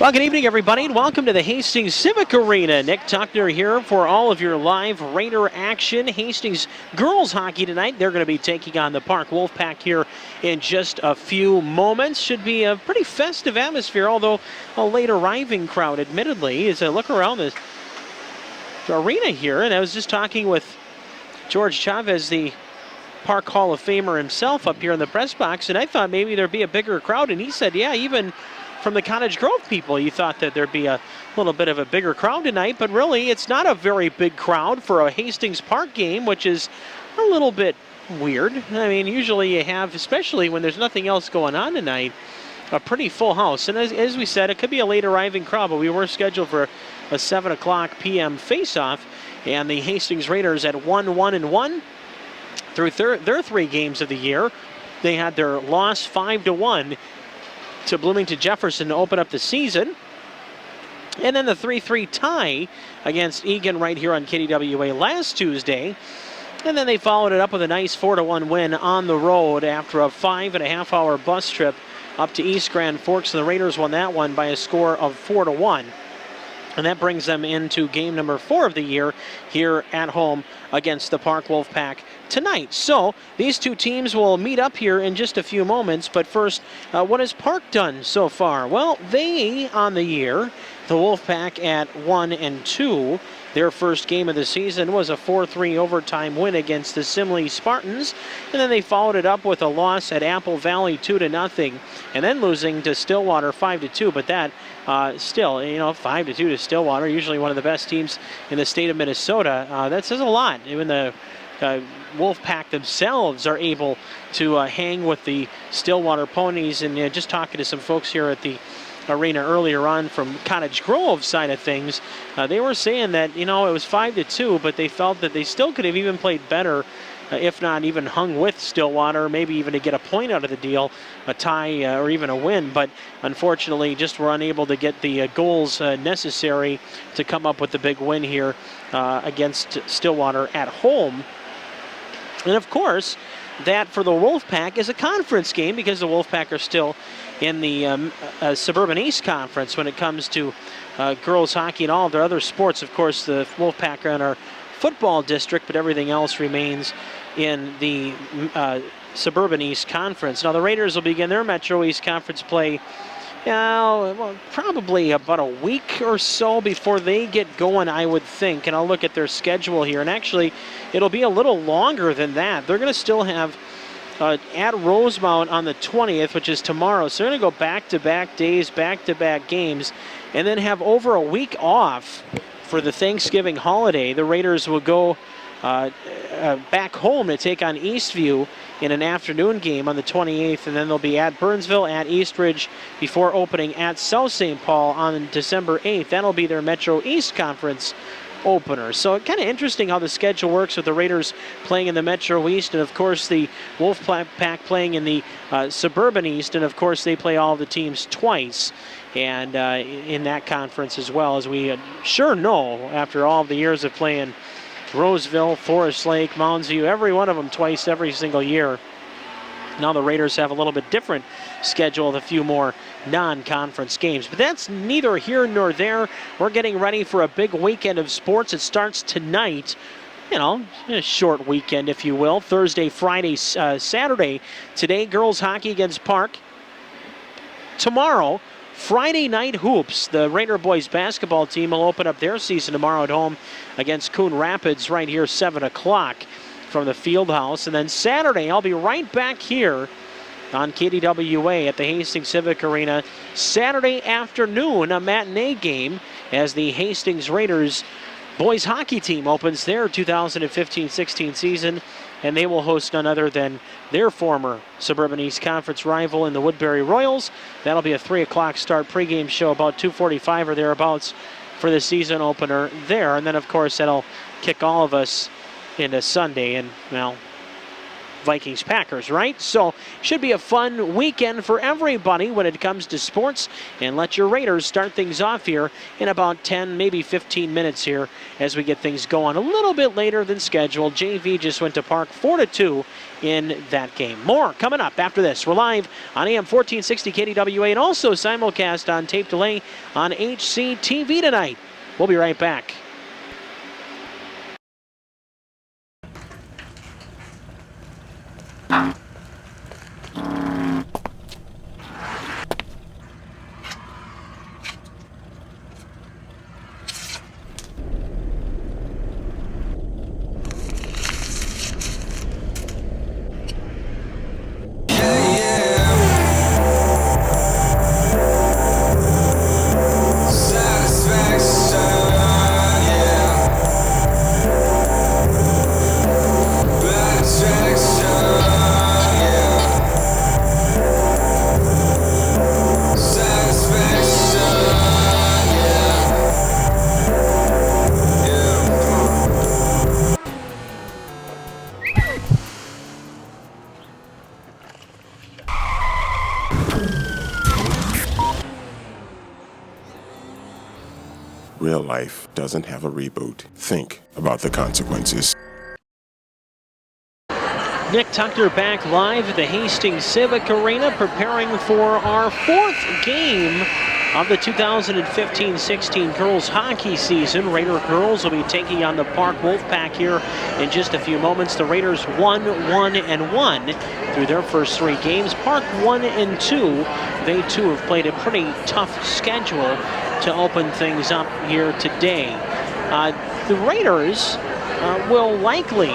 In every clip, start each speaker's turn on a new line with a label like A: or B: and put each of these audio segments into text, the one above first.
A: Well, good evening, everybody, and welcome to the Hastings Civic Arena. Nick Tuckner here for all of your live Raider action. Hastings girls hockey tonight. They're going to be taking on the Park Wolfpack here in just a few moments. Should be a pretty festive atmosphere, although a late arriving crowd, admittedly. As I look around the arena here, and I was just talking with George Chavez, the Park Hall of Famer himself, up here in the press box, and I thought maybe there'd be a bigger crowd, and he said, yeah, even from the Cottage Grove people, you thought that there'd be a little bit of a bigger crowd tonight, but really it's not a very big crowd for a Hastings Park game, which is a little bit weird. I mean, usually you have, especially when there's nothing else going on tonight, a pretty full house. And as we said, it could be a late arriving crowd, but we were scheduled for a 7 o'clock p.m. face-off, and the Hastings Raiders at 1-1-1 through their 3 games of the year. They had their loss 5-1 to Bloomington Jefferson to open up the season. And then the 3-3 tie against Egan right here on KDWA last Tuesday. And then they followed it up with a nice 4-1 win on the road after a 5.5-hour bus trip up to East Grand Forks. And the Raiders won that one by a score of 4-1. And that brings them into game number 4 of the year here at home against the Park Wolfpack tonight. So these two teams will meet up here in just a few moments. But first, what has Park done so far? Well, they, on the year, the Wolfpack at 1-2. Their first game of the season was a 4-3 overtime win against the Simley Spartans. And then they followed it up with a loss at Apple Valley 2-0. And then losing to Stillwater 5-2. But that still, 5-2 to Stillwater, usually one of the best teams in the state of Minnesota. That says a lot. Even the Wolfpack themselves are able to hang with the Stillwater Ponies. And just talking to some folks here at the arena earlier on from Cottage Grove side of things, they were saying that, it was 5-2, but they felt that they still could have even played better, if not even hung with Stillwater, maybe even to get a point out of the deal, a tie or even a win. But unfortunately, just were unable to get the goals necessary to come up with the big win here against Stillwater at home. And of course, that for the Wolfpack is a conference game because the Wolfpack are still in the Suburban East Conference when it comes to girls hockey and all of their other sports. Of course, the Wolfpack are in our football district, but everything else remains in the Suburban East Conference. Now, the Raiders will begin their Metro East Conference play probably about a week or so before they get going, I would think. And I'll look at their schedule here. And actually, it'll be a little longer than that. They're going to still have at Rosemount on the 20th, which is tomorrow. So they're going to go back-to-back days, back-to-back games, and then have over a week off for the Thanksgiving holiday. The Raiders will go back home to take on Eastview in an afternoon game on the 28th, and then they'll be at Burnsville, at Eastridge, before opening at South St. Paul on December 8th. That'll be their Metro East Conference opener. So kind of interesting how the schedule works with the Raiders playing in the Metro East, and of course the Wolfpack playing in the Suburban East, and of course they play all the teams twice, and in that conference as well, as we sure know after all the years of playing Roseville, Forest Lake, Mounds View, every one of them twice every single year. Now the Raiders have a little bit different schedule with a few more non-conference games. But that's neither here nor there. We're getting ready for a big weekend of sports. It starts tonight. A short weekend, if you will. Thursday, Friday, Saturday. Today, girls hockey against Park. Tomorrow, Friday night hoops. The Raider boys basketball team will open up their season tomorrow at home against Coon Rapids right here, 7 o'clock from the field house. And then Saturday, I'll be right back here on KDWA at the Hastings Civic Arena. Saturday afternoon, a matinee game as the Hastings Raiders boys hockey team opens their 2015-16 season, and they will host none other than their former Suburban East Conference rival in the Woodbury Royals. That'll be a 3 o'clock start pregame show, about 2:45 or thereabouts for the season opener there. And then, of course, that'll kick all of us into Sunday. And, Vikings-Packers, right? So should be a fun weekend for everybody when it comes to sports. And let your Raiders start things off here in about 10, maybe 15 minutes here as we get things going a little bit later than scheduled. JV just went to Park 4-2 in that game. More coming up after this. We're live on AM 1460 KDWA and also simulcast on tape delay on HCTV tonight. We'll be right back.
B: Real life doesn't have a reboot. Think about the consequences.
A: Nick Tuckner back live at the Hastings Civic Arena, preparing for our fourth game of the 2015-16 girls hockey season. Raider girls will be taking on the Park Wolfpack here in just a few moments. The Raiders 1-1-1 through their first three games. Park 1-2. They too have played a pretty tough schedule to open things up here today. The Raiders will likely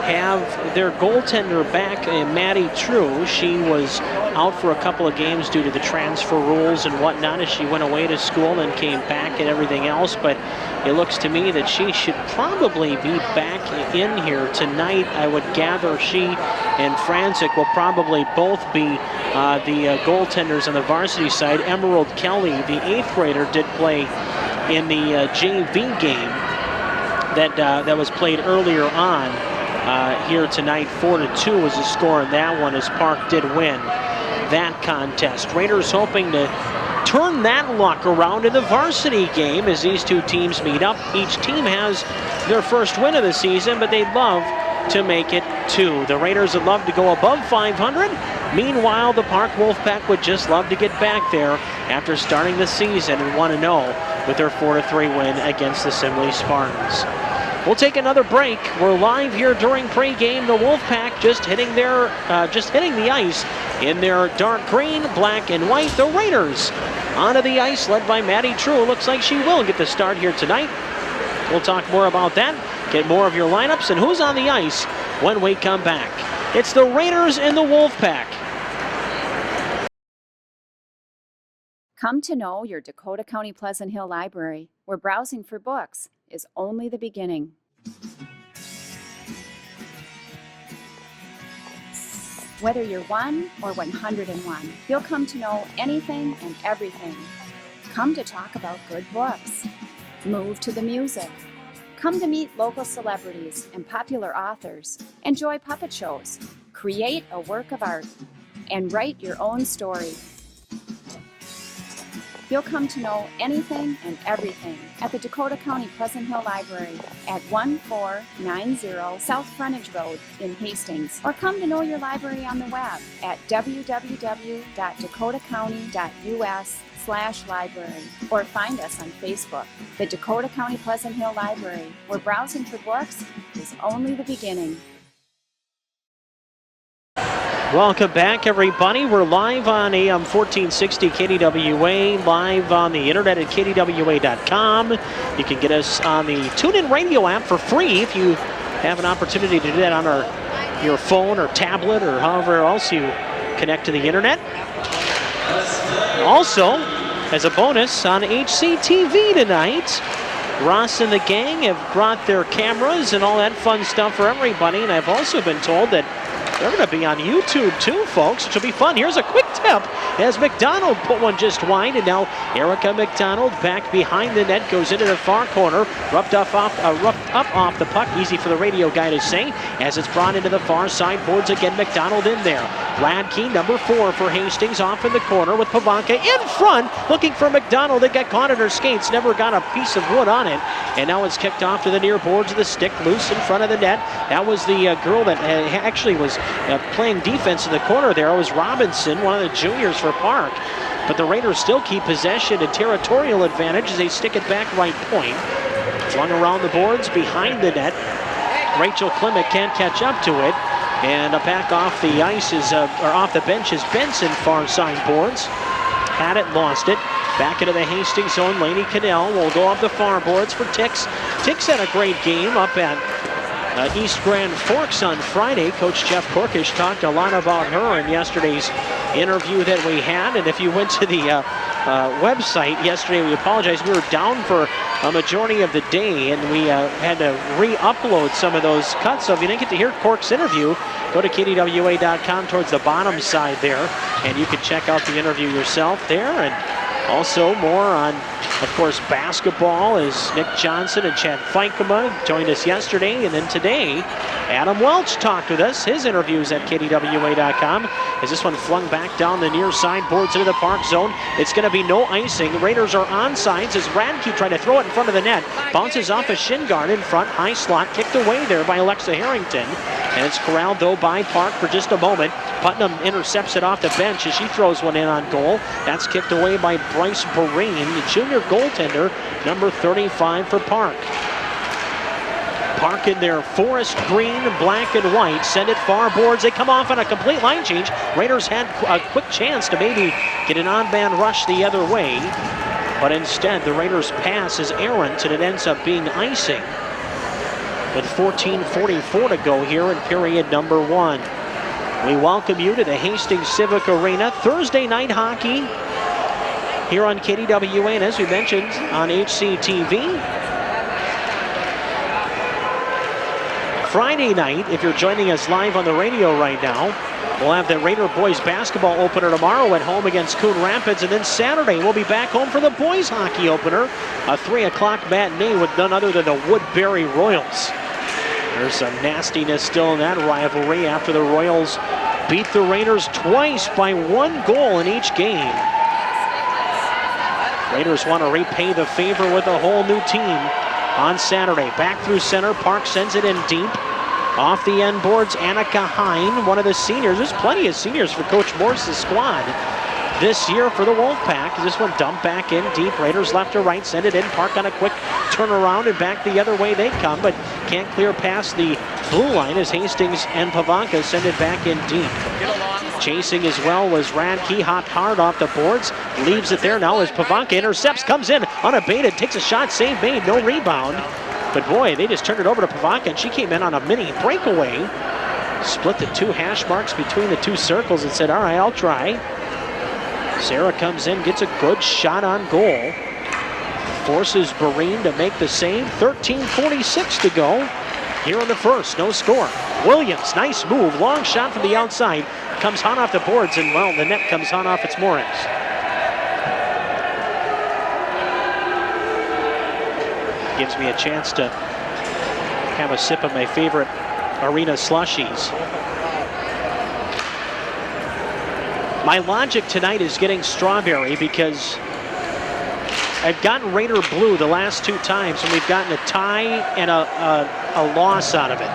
A: have their goaltender back, Maddie True. She was out for a couple of games due to the transfer rules and whatnot as she went away to school and came back and everything else, but it looks to me that she should probably be back in here tonight. I would gather she and Franzik will probably both be the goaltenders on the varsity side. Emerald Kelly, the 8th grader, did play in the JV game that was played earlier on. Here tonight, 4-2 was the score in that one as Park did win that contest. Raiders hoping to turn that luck around in the varsity game as these two teams meet up. Each team has their first win of the season, but they'd love to make it two. The Raiders would love to go above 500. Meanwhile, the Park Wolfpack would just love to get back there after starting the season and 1-0 with their 4-3 win against the Simley Spartans. We'll take another break. We're live here during pregame. The Wolfpack just hitting the ice in their dark green, black, and white. The Raiders onto the ice, led by Maddie True. Looks like she will get the start here tonight. We'll talk more about that, get more of your lineups and who's on the ice when we come back. It's the Raiders and the Wolfpack.
C: Come to know your Dakota County Pleasant Hill Library, where browsing for books is only the beginning. Whether you're 1 or 101, you'll come to know anything and everything. Come to talk about good books. Move to the music. Come to meet local celebrities and popular authors. Enjoy puppet shows. Create a work of art. And write your own story. You'll come to know anything and everything at the Dakota County Pleasant Hill Library at 1490 South Frontage Road in Hastings. Or come to know your library on the web at www.dakotacounty.us/library. Or find us on Facebook, the Dakota County Pleasant Hill Library, where browsing for books is only the beginning.
A: Welcome back, everybody. We're live on AM 1460 KDWA, live on the internet at KDWA.com. You can get us on the TuneIn Radio app for free if you have an opportunity to do that on your phone or tablet or however else you connect to the internet. Also, as a bonus, on HCTV tonight, Ross and the gang have brought their cameras and all that fun stuff for everybody, and I've also been told that they're going to be on YouTube too, folks, which will be fun. Here's a quick tip as McDonald put one just wide, and now Erica McDonald back behind the net, goes into the far corner, roughed up off the puck. Easy for the radio guy to say as it's brought into the far side boards again. McDonald in there. Radke, number 4 for Hastings, off in the corner with Pavanka in front, looking for McDonald. It got caught in her skates, never got a piece of wood on it, and now it's kicked off to the near boards of the stick, loose in front of the net. That was the girl that actually was playing defense in the corner there. It was Robinson, one of the juniors for Park. But the Raiders still keep possession and territorial advantage as they stick it back right point. Flung around the boards behind the net. Rachel Klimek can't catch up to it. And back off the ice is, or off the bench is Benson, far side boards. Had it, lost it. Back into the Hastings zone. Lainey Cannell will go up the far boards for Tix. Tix had a great game up at East Grand Forks on Friday. Coach Jeff Corkish talked a lot about her in yesterday's interview that we had. And if you went to the website yesterday, we apologize. We were down for a majority of the day, and we had to re-upload some of those cuts. So if you didn't get to hear Cork's interview, go to KDWA.com towards the bottom side there, and you can check out the interview yourself there. And also more on, of course, basketball as Nick Johnson and Chad Fikema joined us yesterday. And then today, Adam Welch talked with us. His interviews at KDWA.com as this one flung back down the near side boards into the Park zone. It's going to be no icing. Raiders are on sides as Radke tried to throw it in front of the net. Bounces off a shin guard in front. High slot kicked away there by Alexa Harrington. And it's corralled, though, by Park for just a moment. Putnam intercepts it off the bench as she throws one in on goal. That's kicked away by Bryce Barine, the junior goaltender, number 35 for Park. Park in their forest green, black, and white. Send it far boards. They come off on a complete line change. Raiders had a quick chance to maybe get an on-band rush the other way. But instead, the Raiders' pass is errant, and it ends up being icing. With 14:44 to go here in period number 1. We welcome you to the Hastings Civic Arena. Thursday night hockey here on KDWA, and as we mentioned, on HCTV. Friday night, if you're joining us live on the radio right now, we'll have the Raider boys basketball opener tomorrow at home against Coon Rapids, and then Saturday we'll be back home for the boys hockey opener, a 3 o'clock matinee with none other than the Woodbury Royals. There's some nastiness still in that rivalry after the Royals beat the Raiders twice by 1 goal in each game. Raiders want to repay the favor with a whole new team on Saturday. Back through center, Park sends it in deep. Off the end boards, Annika Hine, one of the seniors. There's plenty of seniors for Coach Morse's squad this year for the Wolfpack. This one dumped back in deep. Raiders left to right, send it in. Park on a quick turnaround and back the other way they come, but can't clear past the blue line as Hastings and Pavanka send it back in deep. Chasing as well was Radke, hopped hard off the boards, leaves it there now as Pavanka intercepts, comes in unabated, takes a shot, save made, no rebound. But boy, they just turned it over to Pavanka, and she came in on a mini breakaway. Split the 2 hash marks between the 2 circles and said, all right, I'll try. Sarah comes in, gets a good shot on goal. Forces Barine to make the save. 13:46 to go here in the first. No score. Williams, nice move. Long shot from the outside. Comes hot off the boards, and, well, the net comes hot off its moorings. Gives me a chance to have a sip of my favorite arena slushies. My logic tonight is getting strawberry because I've gotten Raider blue the last 2 times, and we've gotten a tie and a loss out of it.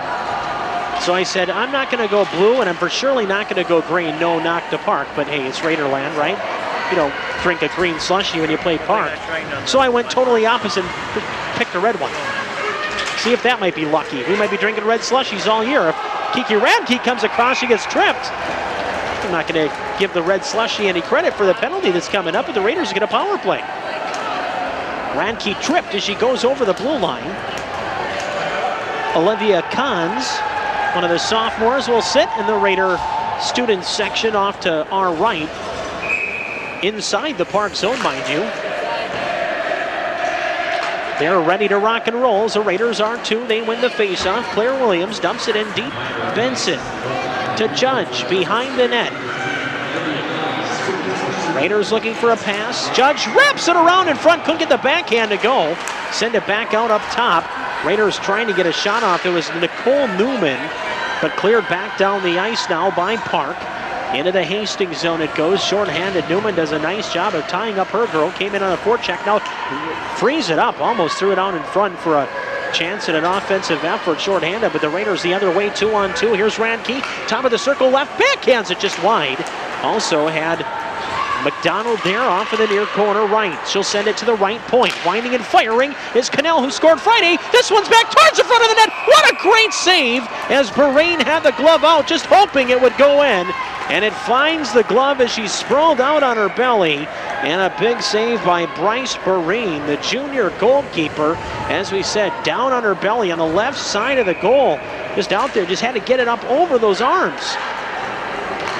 A: So I said, I'm not going to go blue, and I'm for surely not going to go green. No knock to Park, but hey, it's Raiderland, right? You don't drink a green slushie when you play Park. So I went totally opposite and picked a red one. See if that might be lucky. We might be drinking red slushies all year. If Kiki Radke comes across, she gets tripped. I'm not going to give the red slushie any credit for the penalty that's coming up, but the Raiders get a power play. Radke tripped as she goes over the blue line. Olivia Kahns, one of the sophomores, will sit in the Raider students section off to our right. Inside the Park zone, mind you. They're ready to rock and roll. The Raiders are too. They win the faceoff. Claire Williams dumps it in deep. Benson to Judge behind the net. Raiders looking for a pass. Judge wraps it around in front. Couldn't get the backhand to go. Send it back out up top. Raiders trying to get a shot off. It was Nicole Newman, but cleared back down the ice now by Park. Into the Hastings zone it goes, shorthanded. Newman does a nice job of tying up her girl. Came in on a forecheck, now frees it up. Almost threw it out in front for a chance at an offensive effort, shorthanded, but the Raiders the other way, 2-on-2. Here's Radke, top of the circle, left, backhands it just wide. Also had McDonald there off of the near corner right. She'll send it to the right point. Winding and firing is Cannell, who scored Friday. This one's back towards the front of the net. What a great save as Bahrain had the glove out, just hoping it would go in. And it finds the glove as she's sprawled out on her belly. And a big save by Bryce Bahrain, the junior goalkeeper. As we said, down on her belly on the left side of the goal. Just out there, just had to get it up over those arms.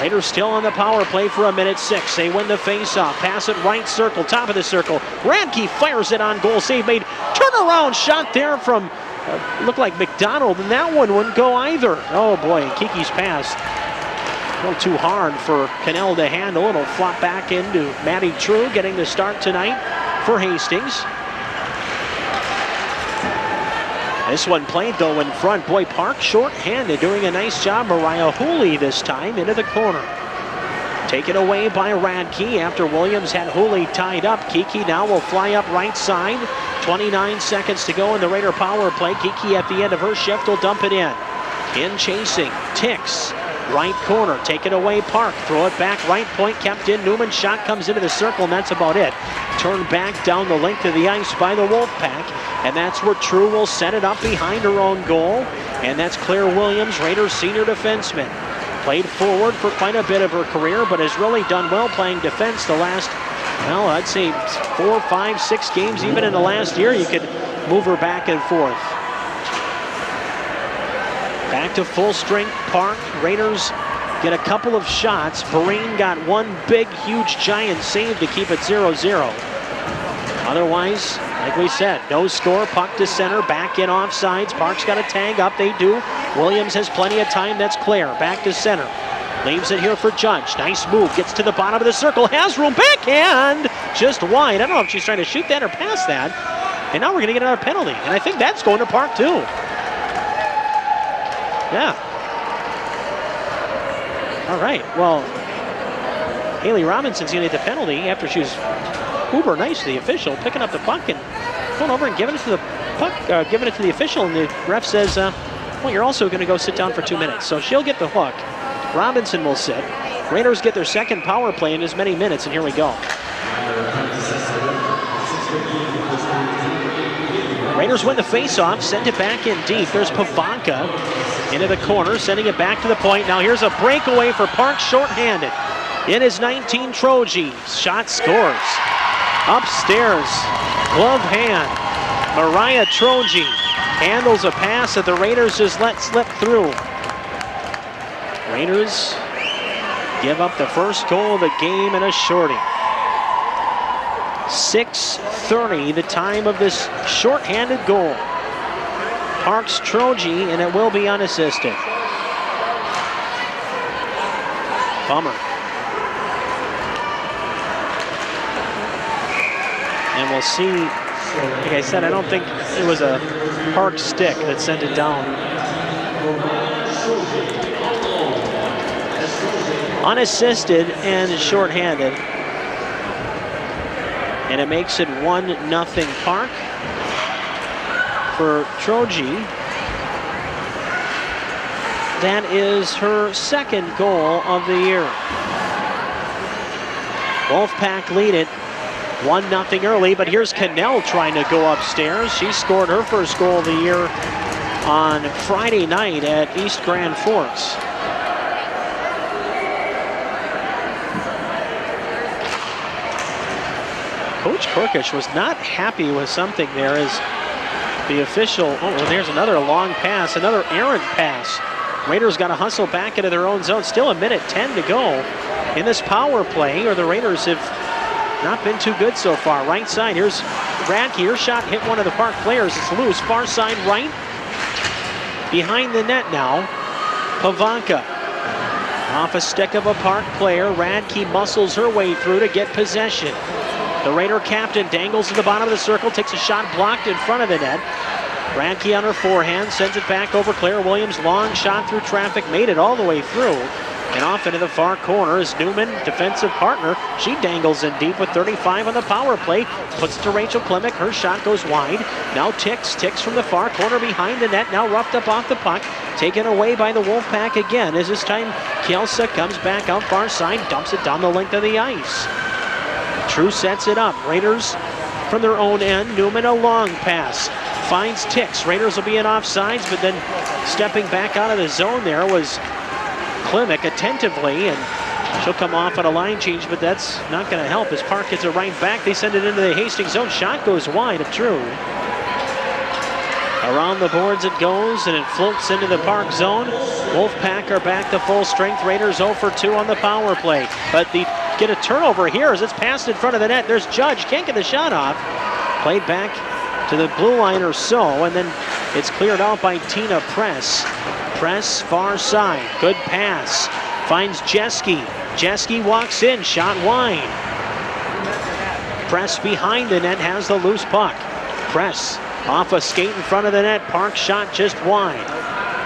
A: Raiders still on the power play for a minute 6. They win the face-off. Pass it right circle, top of the circle. Radke fires it on goal. Save made. Turnaround shot there from, looked like McDonald, and that one wouldn't go either. Oh boy, Kiki's pass. A little too hard for Cannell to handle. It'll flop back into Maddie True, getting the start tonight for Hastings. This one played though in front. Boy, Park short-handed, doing a nice job. Mariah Hooley this time into the corner. Taken away by Radke after Williams had Hooley tied up. Kiki now will fly up right side. 29 seconds to go in the Raider power play. Kiki at the end of her shift will dump it in. In chasing, Tix. Right corner, taken away Park. Throw it back, right point, kept in. Newman's shot comes into the circle, and that's about it. Turned back down the length of the ice by the Wolfpack. And that's where True will set it up behind her own goal. And that's Claire Williams, Raiders senior defenseman. Played forward for quite a bit of her career, but has really done well playing defense the last, well, I'd say 4, 5, 6 games. Even in the last year, you could move her back and forth. Back to full strength Park. Raiders get a couple of shots. Bahrain got one big, huge, giant save to keep it 0-0. Otherwise, like we said, no score, puck to center, back in offsides. Park's got a tag up, they do. Williams has plenty of time, that's Claire. Back to center. Leaves it here for Judge. Nice move, gets to the bottom of the circle, has room, backhand! Just wide. I don't know if she's trying to shoot that or pass that. And now we're gonna get another penalty. And I think that's going to Park too. Yeah. All right, well, Haley Robinson's gonna get the penalty after she was uber nice to the official, picking up the puck and going over and giving it to the puck, giving it to the official, and the ref says, well, you're also gonna go sit down for 2 minutes. So she'll get the hook. Robinson will sit. Raiders get their second power play in as many minutes, and here we go. Raiders win the face-off, send it back in deep. There's Pavanka into the corner, sending it back to the point. Now here's a breakaway for Park, shorthanded. It is 19 Troji. Shot scores. Upstairs, glove hand. Mariah Troji handles a pass that the Raiders just let slip through. Raiders give up the first goal of the game in a shorty. 6:30, the time of this shorthanded goal. Parks Troji, and it will be unassisted. Bummer. And we'll see, like I said, I don't think it was a Park stick that sent it down. Unassisted and shorthanded. And it makes it 1-0 Park for Troji. That is her second goal of the year. Wolfpack lead it 1-0 early, but here's Cannell trying to go upstairs. She scored her first goal of the year on Friday night at East Grand Forks. Coach Korkish was not happy with something there as the official, oh, there's another long pass, another errant pass. Raiders got to hustle back into their own zone. Still a minute 10 to go in this power play, or the Raiders have not been too good so far. Right side, here's Radke. Her shot hit one of the Park players. It's loose. Far side right. Behind the net now, Pavanka. Off a stick of a Park player. Radke muscles her way through to get possession. The Raider captain dangles to the bottom of the circle, takes a shot blocked in front of the net. Radke on her forehand, sends it back over Claire Williams. Long shot through traffic, made it all the way through. And off into the far corner is Newman, defensive partner. She dangles in deep with 35 on the power play. Puts it to Rachel Klimek. Her shot goes wide. Now Ticks from the far corner behind the net. Now roughed up off the puck. Taken away by the Wolfpack again. As this time Kielsa comes back out far side. Dumps it down the length of the ice. True sets it up. Raiders from their own end. Newman a long pass. Finds Ticks. Raiders will be in offsides, but then stepping back out of the zone there was Klimek attentively, and she'll come off on a line change, but that's not going to help as Park gets it right back. They send it into the Hastings zone. Shot goes wide of True. Around the boards it goes, and it floats into the Park zone. Wolfpack are back to full strength. Raiders 0 for 2 on the power play, but they get a turnover here as it's passed in front of the net. There's Judge, can't get the shot off. Played back to the blue line or so, and then it's cleared out by Tina Press. Press far side, good pass. Finds Jeske. Jeske walks in, shot wide. Press behind the net has the loose puck. Press off a skate in front of the net. Park shot just wide.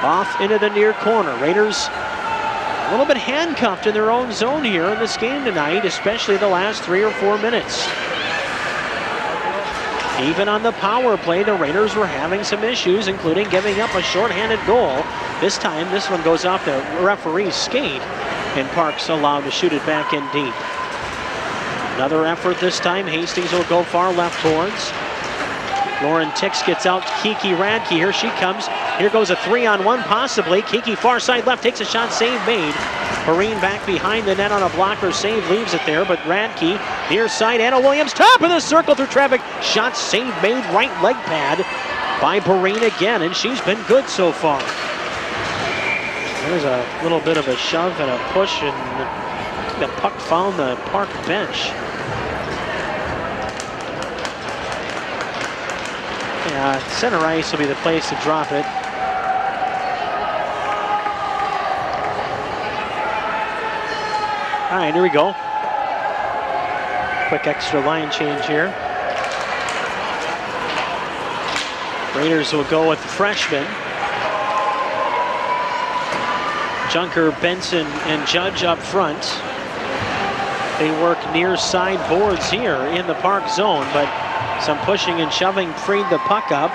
A: Off into the near corner. Raiders a little bit handcuffed in their own zone here in this game tonight, especially the last 3 or 4 minutes. Even on the power play, the Raiders were having some issues, including giving up a shorthanded goal. This time, this one goes off the referee's skate, and Park's allowed to shoot it back in deep. Another effort this time. Hastings will go far left boards. Lauren Ticks gets out Kiki Radke. Here she comes. Here goes a 3-on-1 possibly. Kiki far side left takes a shot, save made. Perrine back behind the net on a blocker save, leaves it there, but Radke near side. Anna Williams, top of the circle through traffic. Shot save made, right leg pad by Perrine again, and she's been good so far. There's a little bit of a shove and a push, and the puck found the Park bench. Yeah, center ice will be the place to drop it. All right, here we go. Quick extra line change here. Raiders will go with the freshman. Junker, Benson, and Judge up front. They work near side boards here in the Park zone, but some pushing and shoving freed the puck up.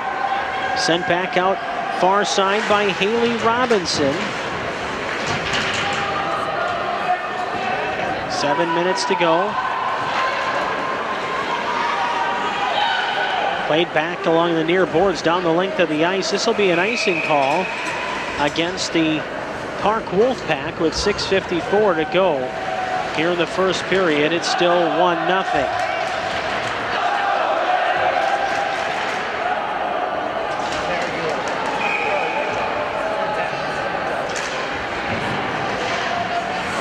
A: Sent back out far side by Haley Robinson. 7 minutes to go. Played back along the near boards down the length of the ice. This will be an icing call against the Park Wolfpack with 6:54 to go here in the first period. It's still 1-0.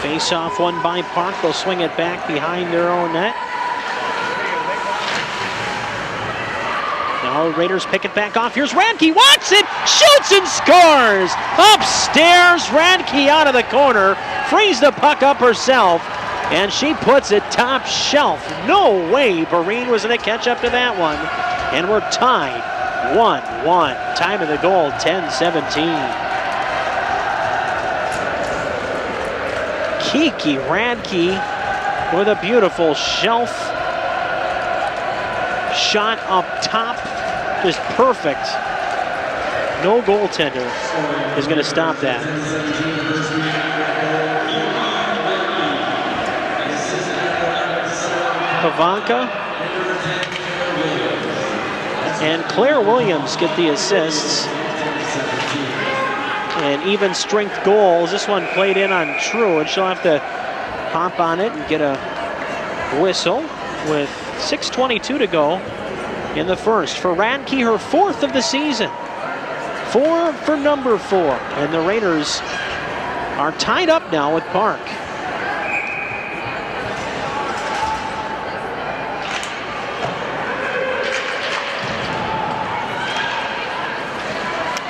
A: Face-off won by Park. They'll swing it back behind their own net. Now Raiders pick it back off. Here's Radke, walks it, shoots and scores! Upstairs, Radke out of the corner, frees the puck up herself, and she puts it top shelf. No way Perrine was going to catch up to that one. And we're tied 1-1. Time of the goal, 10:17. Kiki Radke with a beautiful shelf shot up top, just perfect. No goaltender is going to stop that. Pavanka and Claire Williams get the assists. And even strength goals. This one played in on True, and she'll have to hop on it and get a whistle with 6:22 to go in the first. For Radke, her 4th of the season. 4 for number 4. And the Raiders are tied up now with Park.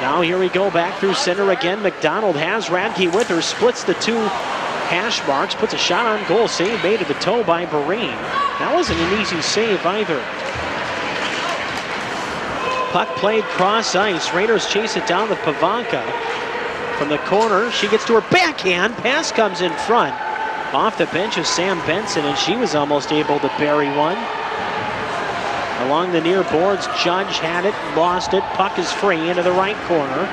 A: Now here we go back through center again. McDonald has Radke with her, splits the 2 hash marks, puts a shot on goal, save made to the toe by Perrine. That wasn't an easy save either. Puck played cross ice. Raiders chase it down with Pavanka. From the corner, she gets to her backhand. Pass comes in front. Off the bench is Sam Benson, and she was almost able to bury one. Along the near boards, Judge had it, lost it. Puck is free into the right corner.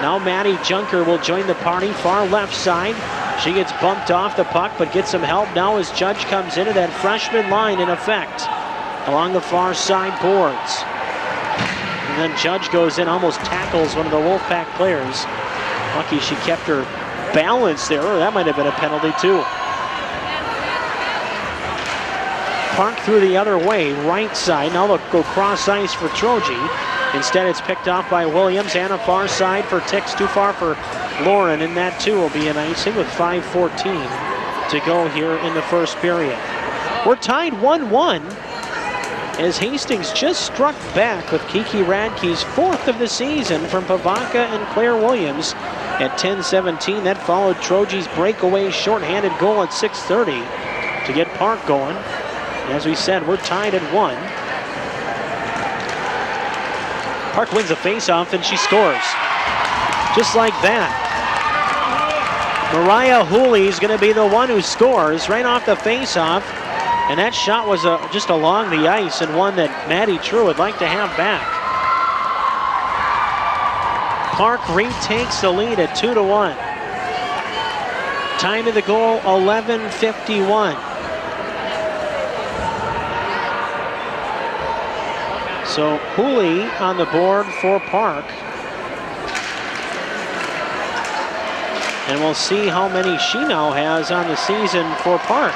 A: Now Maddie Junker will join the party, far left side. She gets bumped off the puck, but gets some help now as Judge comes into that freshman line in effect. Along the far side boards. And then Judge goes in, almost tackles one of the Wolfpack players. Lucky she kept her balance there, or that might have been a penalty too. Park through the other way, right side. Now they'll go cross ice for Troji. Instead, it's picked off by Williams, and a far side for Tix, too far for Lauren, and that too will be an icing with 5:14 to go here in the first period. We're tied 1-1 as Hastings just struck back with Kiki Radke's 4th of the season from Pavanka and Claire Williams at 10:17. That followed Troji's breakaway shorthanded goal at 6:30 to get Park going. As we said, we're tied at 1. Park wins a faceoff and she scores. Just like that. Mariah Hooley is going to be the one who scores right off the faceoff. And that shot was just along the ice, and one that Maddie True would like to have back. Park retakes the lead at 2-1. Time of the goal, 11:51. So Hooley on the board for Park. And we'll see how many she now has on the season for Park.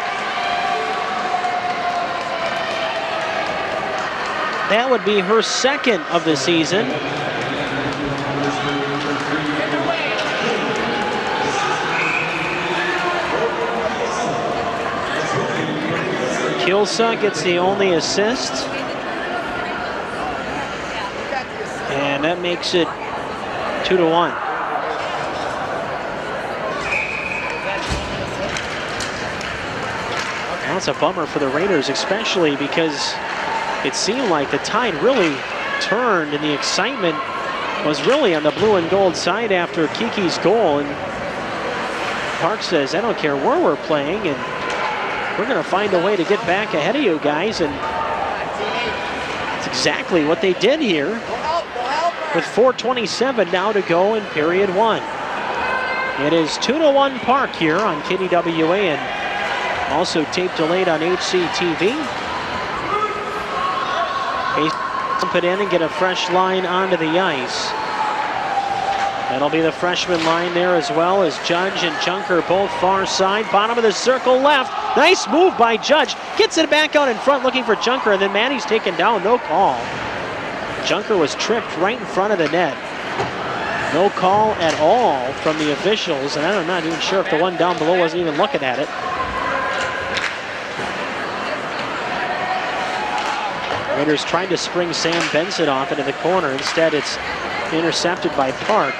A: That would be her 2nd of the season. Kilsa gets the only assist. And that makes it 2-1. That's a bummer for the Raiders, especially because it seemed like the tide really turned and the excitement was really on the blue and gold side after Kiki's goal. And Park says, I don't care where we're playing, and we're going to find a way to get back ahead of you guys. And that's exactly what they did here with 4:27 now to go in period 1. It is 2-1 Park here on KDWA and also tape delayed on HCTV. Pump it in and get a fresh line onto the ice. That'll be the freshman line there as well as Judge and Junker both far side. Bottom of the circle left. Nice move by Judge. Gets it back out in front looking for Junker, and then Maddie's taken down. No call. Junker was tripped right in front of the net. No call at all from the officials, and I'm not even sure if the one down below wasn't even looking at it. Raiders tried to spring Sam Benson off into the corner. Instead, it's intercepted by Park.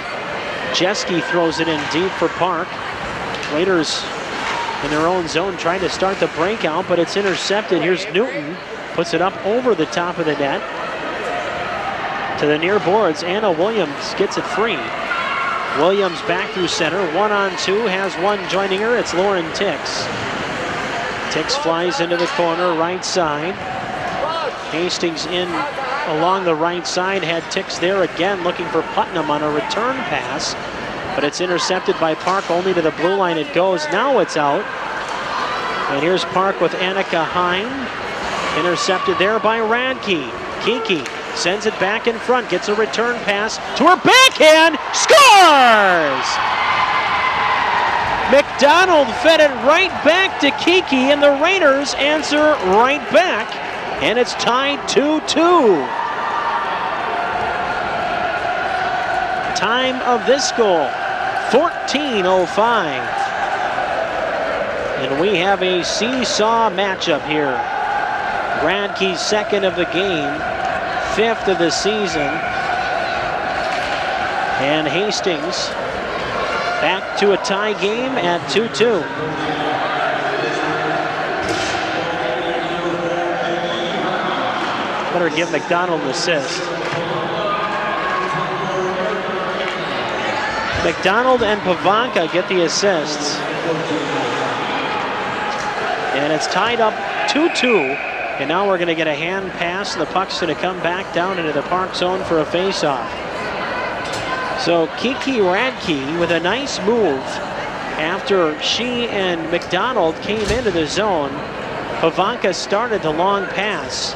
A: Jeske throws it in deep for Park. Raiders in their own zone trying to start the breakout, but it's intercepted. Here's Newton, puts it up over the top of the net. To the near boards, Anna Williams gets it free. Williams back through center, 1-on-2, has one joining her. It's Lauren Tix. Tix flies into the corner, right side. Hastings in along the right side, had Tix there again looking for Putnam on a return pass, but it's intercepted by Park. Only to the blue line it goes. Now it's out. And here's Park with Annika Hine. Intercepted there by Radke. Kiki sends it back in front, gets a return pass to her backhand, scores! McDonald fed it right back to Kiki, and the Raiders answer right back. And it's tied 2-2. Time of this goal, 14:05. And we have a seesaw matchup here. Radke's 2nd of the game, 5th of the season. And Hastings back to a tie game at 2-2. Better give McDonald an assist. McDonald and Pavanka get the assists. And it's tied up 2-2. And now we're going to get a hand pass. The puck's going to come back down into the Park zone for a face-off. So Kiki Radke with a nice move after she and McDonald came into the zone. Pavanka started the long pass.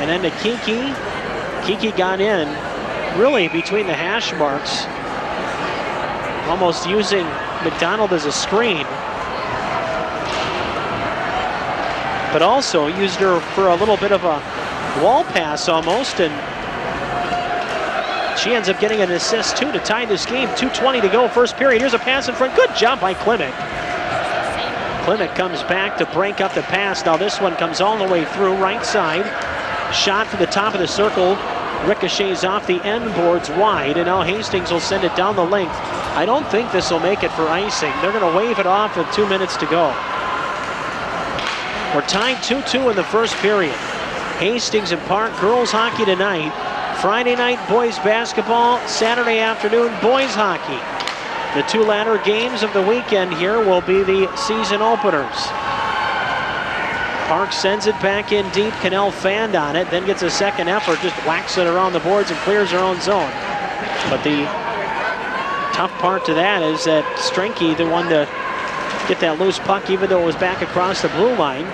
A: And then to Kiki. Kiki got in really between the hash marks, almost using McDonald as a screen, but also used her for a little bit of a wall pass almost, and she ends up getting an assist too to tie this game. 2:20 to go, first period. Here's a pass in front. Good job by Klimek. Klimek comes back to break up the pass. Now this one comes all the way through, right side. Shot from the top of the circle. Ricochets off the end boards wide, and now Hastings will send it down the length. I don't think this will make it for icing. They're going to wave it off with 2 minutes to go. We're tied 2-2 in the first period. Hastings and Park girls hockey tonight. Friday night boys basketball, Saturday afternoon boys hockey. The two latter games of the weekend here will be the season openers. Park sends it back in deep. Cannell fanned on it, then gets a second effort, just whacks it around the boards and clears her own zone. But the tough part to that is that Strenke, the one to get that loose puck, even though it was back across the blue line.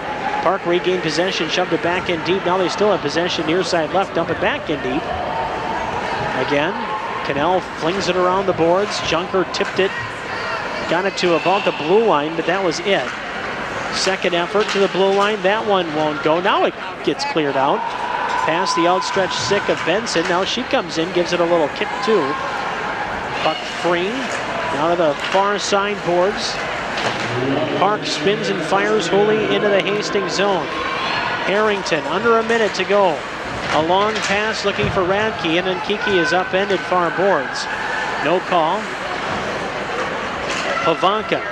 A: Park regained possession, shoved it back in deep. Now they still have possession near side left, dump it back in deep. Again, Cannell flings it around the boards. Junker tipped it, got it to about the blue line, but that was it. Second effort to the blue line, that one won't go. Now it gets cleared out. Past the outstretched stick of Benson. Now she comes in, gives it a little kick too. Puck free, now to the far side boards. Park spins and fires Hooley into the Hastings zone. Harrington, under a minute to go. A long pass looking for Radke, and then Kiki is upended far boards. No call. Pavanka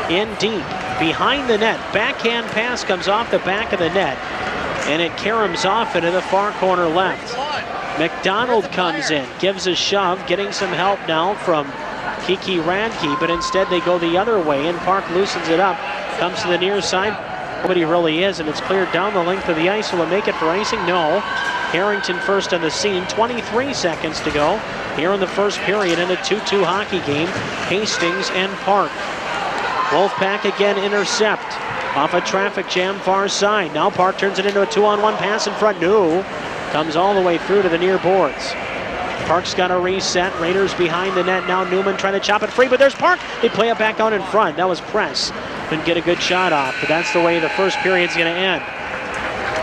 A: in deep, behind the net. Backhand pass comes off the back of the net, and it caroms off into the far corner left. McDonald comes in, gives a shove, getting some help now from Kiki Radke, but instead they go the other way, and Park loosens it up, comes to the near side. Nobody really is, and it's cleared down the length of the ice. Will it make it for icing? No. Harrington first on the scene. 23 seconds to go here in the first period in a 2-2 hockey game. Hastings and Park. Wolfpack again intercept off a traffic jam far side. Now Park turns it into a 2-on-1 pass in front. No. Comes all the way through to the near boards. Park's got a reset. Raiders behind the net now. Newman trying to chop it free, but there's Park. They play it back out in front. That was press. Couldn't get a good shot off, but that's the way the first period's going to end.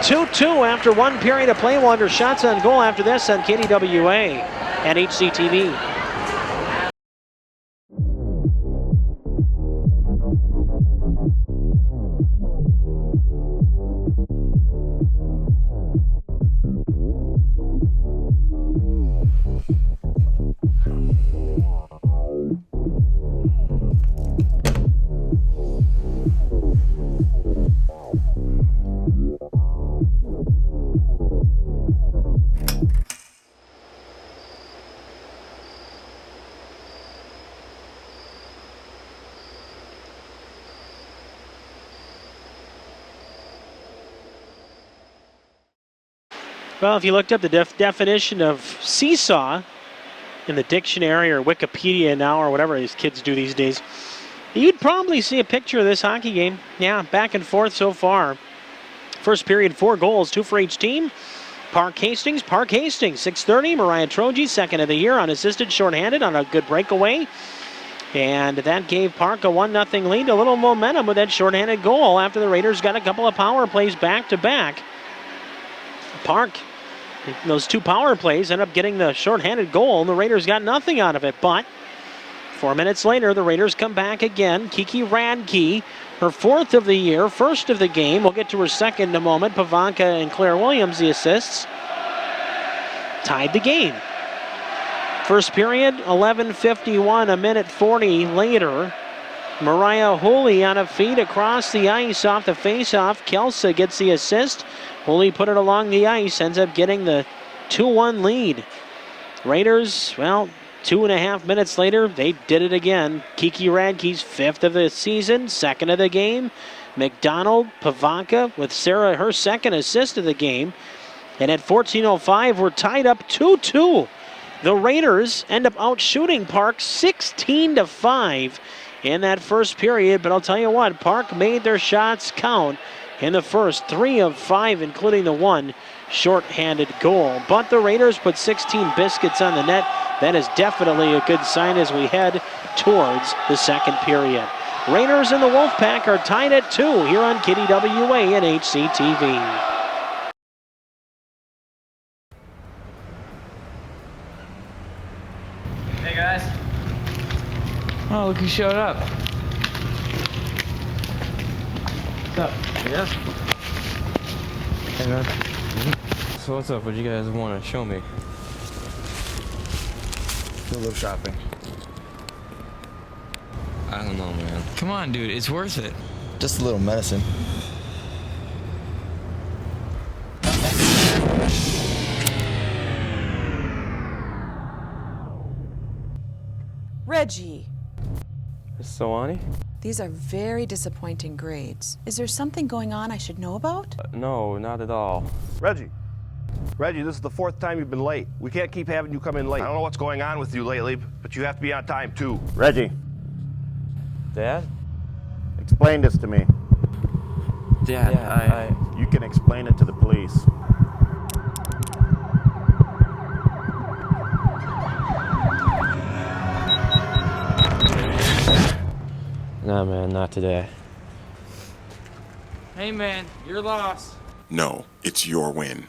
A: 2-2 after one period of play. We'll under shots on goal after this on KDWA and HCTV. Well, if you looked up the definition of seesaw in the dictionary or Wikipedia now or whatever these kids do these days, you'd probably see a picture of this hockey game. Yeah, back and forth so far. First period, 4 goals, 2 for each team. Park Hastings, 6:30. Mariah Troji, second of the year, unassisted, shorthanded on a good breakaway. And that gave Park a 1-0 lead, a little momentum with that shorthanded goal after the Raiders got a couple of power plays back to back. Park, those 2 power plays, end up getting the shorthanded goal, and the Raiders got nothing out of it. But 4 minutes later, the Raiders come back again. Kiki Radke, her 4th of the year, 1st of the game. We'll get to her second in a moment. Pavanka and Claire Williams, the assists, tied the game. First period, 11:51, a minute 40 later. Mariah Hooley on a feed across the ice off the faceoff. Kelsa gets the assist. Hooley put it along the ice, ends up getting the 2-1 lead. Raiders, well, 2.5 minutes later, they did it again. Kiki Radke's 5th of the season, 2nd of the game. McDonald, Pavanka with Sarah, her 2nd assist of the game. And at 14:05, we're tied up 2-2. The Raiders end up outshooting Park 16-5 in that first period. But I'll tell you what, Park made their shots count in the first, 3 of 5, including the one short-handed goal. But the Raiders put 16 biscuits on the net. That is definitely a good sign as we head towards the second period. Raiders and the Wolfpack are tied at 2 here on KDWA and HCTV.
D: Hey guys. Oh, look who showed up. What's up? Yeah. Hey man. So what's up? What you guys want to show me?
E: Do a little shopping.
D: I don't know, man. Come on, dude. It's worth it.
E: Just a little medicine.
F: Reggie,
D: Miss Sawani?
F: these are very disappointing grades. Is there something going on I should know about?
D: No, not at all.
G: Reggie, this is the 4th time you've been late. We can't keep having you come in late. I don't know what's going on with you lately, but you have to be on time too.
H: Reggie,
D: Dad?
H: explain this to me.
D: Dad,
H: You can explain it to the police.
D: Nah, man, not today. Hey, man, your loss.
B: No, it's your win.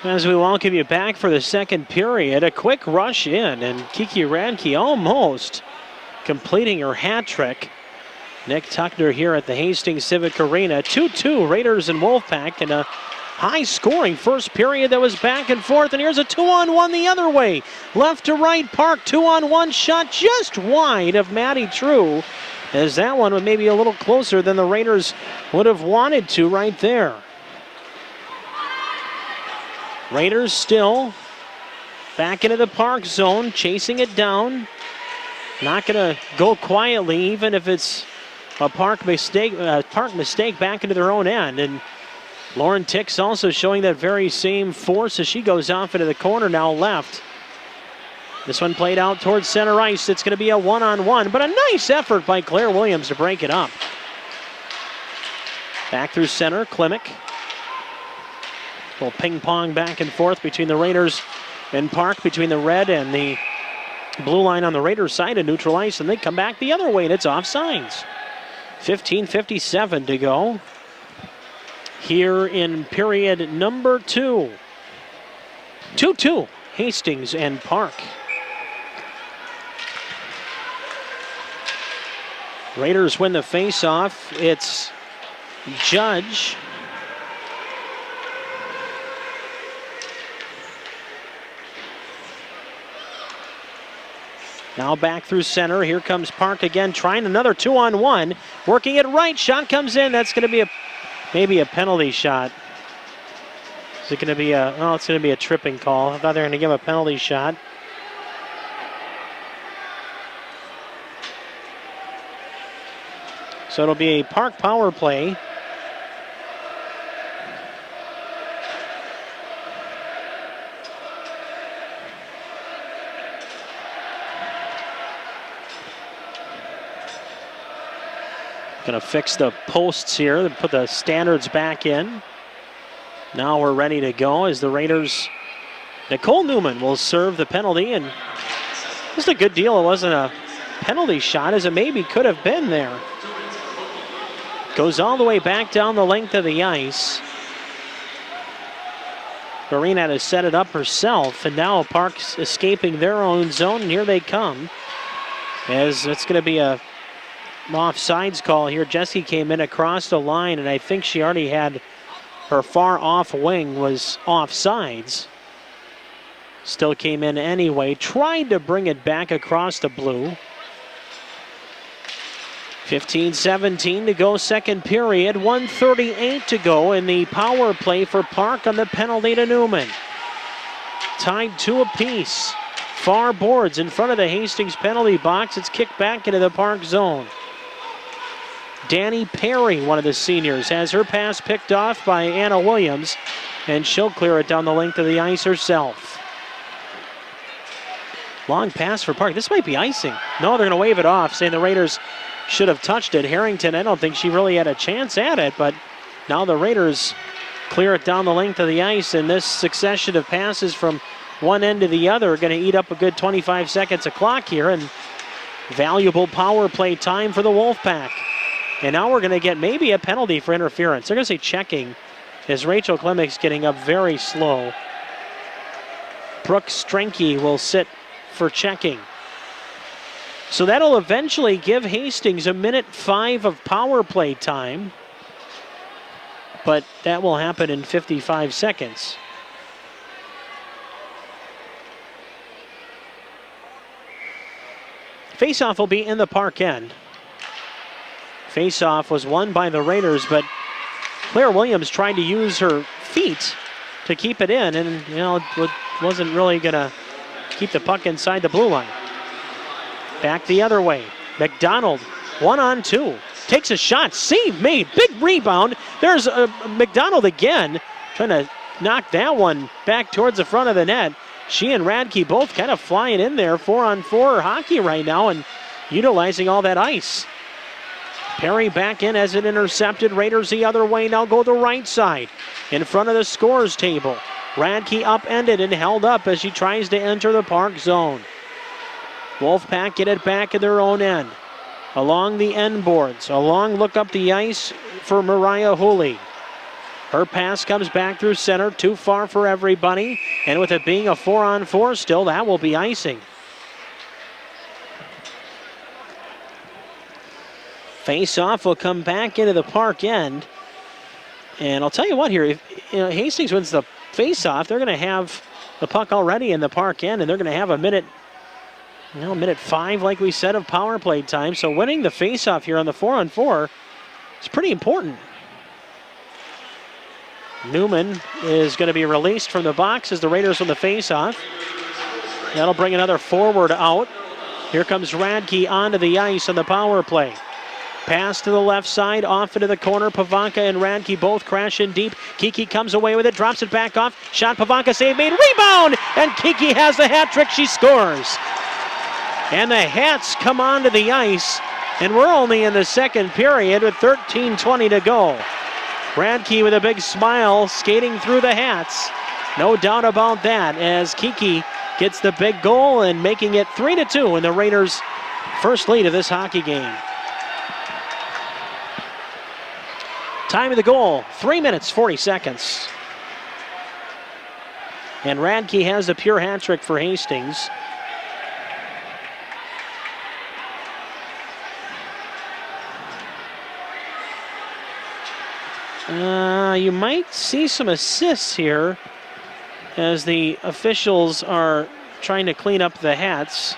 A: As we welcome you back for the second period, a quick rush in, and Kiki Radke almost completing her hat trick. Nick Tuckner here at the Hastings Civic Arena. 2-2 Raiders and Wolfpack in a high-scoring first period that was back and forth. And here's a 2-on-1 the other way. Left to right, Park 2-on-1 shot just wide of Maddie True. As that one was maybe a little closer than the Raiders would have wanted to right there. Raiders still back into the Park zone, chasing it down. Not going to go quietly, even if it's a Park mistake back into their own end. And Lauren Tix also showing that very same force as she goes off into the corner now left. This one played out towards center ice. It's going to be a one-on-one, but a nice effort by Claire Williams to break it up. Back through center, Klimek. A little ping pong back and forth between the Raiders and Park, between the red and the blue line on the Raiders side of neutral ice, and they come back the other way, and it's offsides. 15:57 to go here in period number 2. 2-2, Hastings and Park. Raiders win the face-off. It's Judge. Now back through center. Here comes Park again, trying another 2-on-1. Working it right. Shot comes in. That's going to be maybe a penalty shot. Is it going to be a? Oh, it's going to be a tripping call. I thought they were going to give him a penalty shot. So it'll be a Park power play. Going to fix the posts here and put the standards back in. Now we're ready to go as the Raiders, Nicole Newman will serve the penalty, and just a good deal. It wasn't a penalty shot as it maybe could have been there. Goes all the way back down the length of the ice. Marina had to set it up herself, and now Park's escaping their own zone, and here they come. As it's going to be a offsides call here. Jessie came in across the line, and I think she already had her far off wing was offsides. Still came in anyway. Tried to bring it back across the blue. 15-17 to go, second period. 1:38 to go in the power play for Park on the penalty to Newman. Tied 2 apiece. Far boards in front of the Hastings penalty box. It's kicked back into the Park zone. Danny Perry, one of the seniors, has her pass picked off by Anna Williams, and she'll clear it down the length of the ice herself. Long pass for Park. This might be icing. No, they're going to wave it off, saying the Raiders should have touched it. Harrington, I don't think she really had a chance at it, but now the Raiders clear it down the length of the ice, and this succession of passes from one end to the other are going to eat up a good 25 seconds of clock here, and valuable power play time for the Wolfpack. And now we're going to get maybe a penalty for interference. They're going to say checking, as Rachel Klemick's getting up very slow. Brooke Strenke will sit for checking. So that'll eventually give Hastings 1:05 of power play time, but that will happen in 55 seconds. Faceoff will be in the Park end. Faceoff was won by the Raiders, but Claire Williams tried to use her feet to keep it in, and it wasn't really going to keep the puck inside the blue line. Back the other way. McDonald, 1-on-2. Takes a shot. Save made. Big rebound. There's McDonald again, trying to knock that one back towards the front of the net. She and Radke both kind of flying in there, 4-on-4 hockey right now, and utilizing all that ice. Perry back in as it intercepted. Raiders the other way. Now go the right side in front of the scores table. Radke upended and held up as she tries to enter the Park zone. Wolfpack get it back in their own end. Along the end boards. A long look up the ice for Mariah Hooley. Her pass comes back through center. Too far for everybody. And with it being a 4-on-4 still, that will be icing. Face-off will come back into the Park end. And I'll tell you what here, if Hastings wins the face-off, they're going to have the puck already in the Park end, and they're going to have a minute 5, like we said, of power play time. So winning the face-off here on the 4-on-4 is pretty important. Newman is going to be released from the box as the Raiders win the face-off. That'll bring another forward out. Here comes Radke onto the ice on the power play. Pass to the left side, off into the corner. Pavanka and Radke both crash in deep. Kiki comes away with it, drops it back off. Shot, Pavanka save made, rebound! And Kiki has the hat trick, she scores. And the Hats come onto the ice, and we're only in the second period with 13:20 to go. Radke with a big smile, skating through the Hats. No doubt about that, as Kiki gets the big goal and making it 3-2 in the Raiders' first lead of this hockey game. Time of the goal, 3 minutes, 40 seconds. And Radke has the pure hat trick for Hastings. You might see some assists here as the officials are trying to clean up the hats.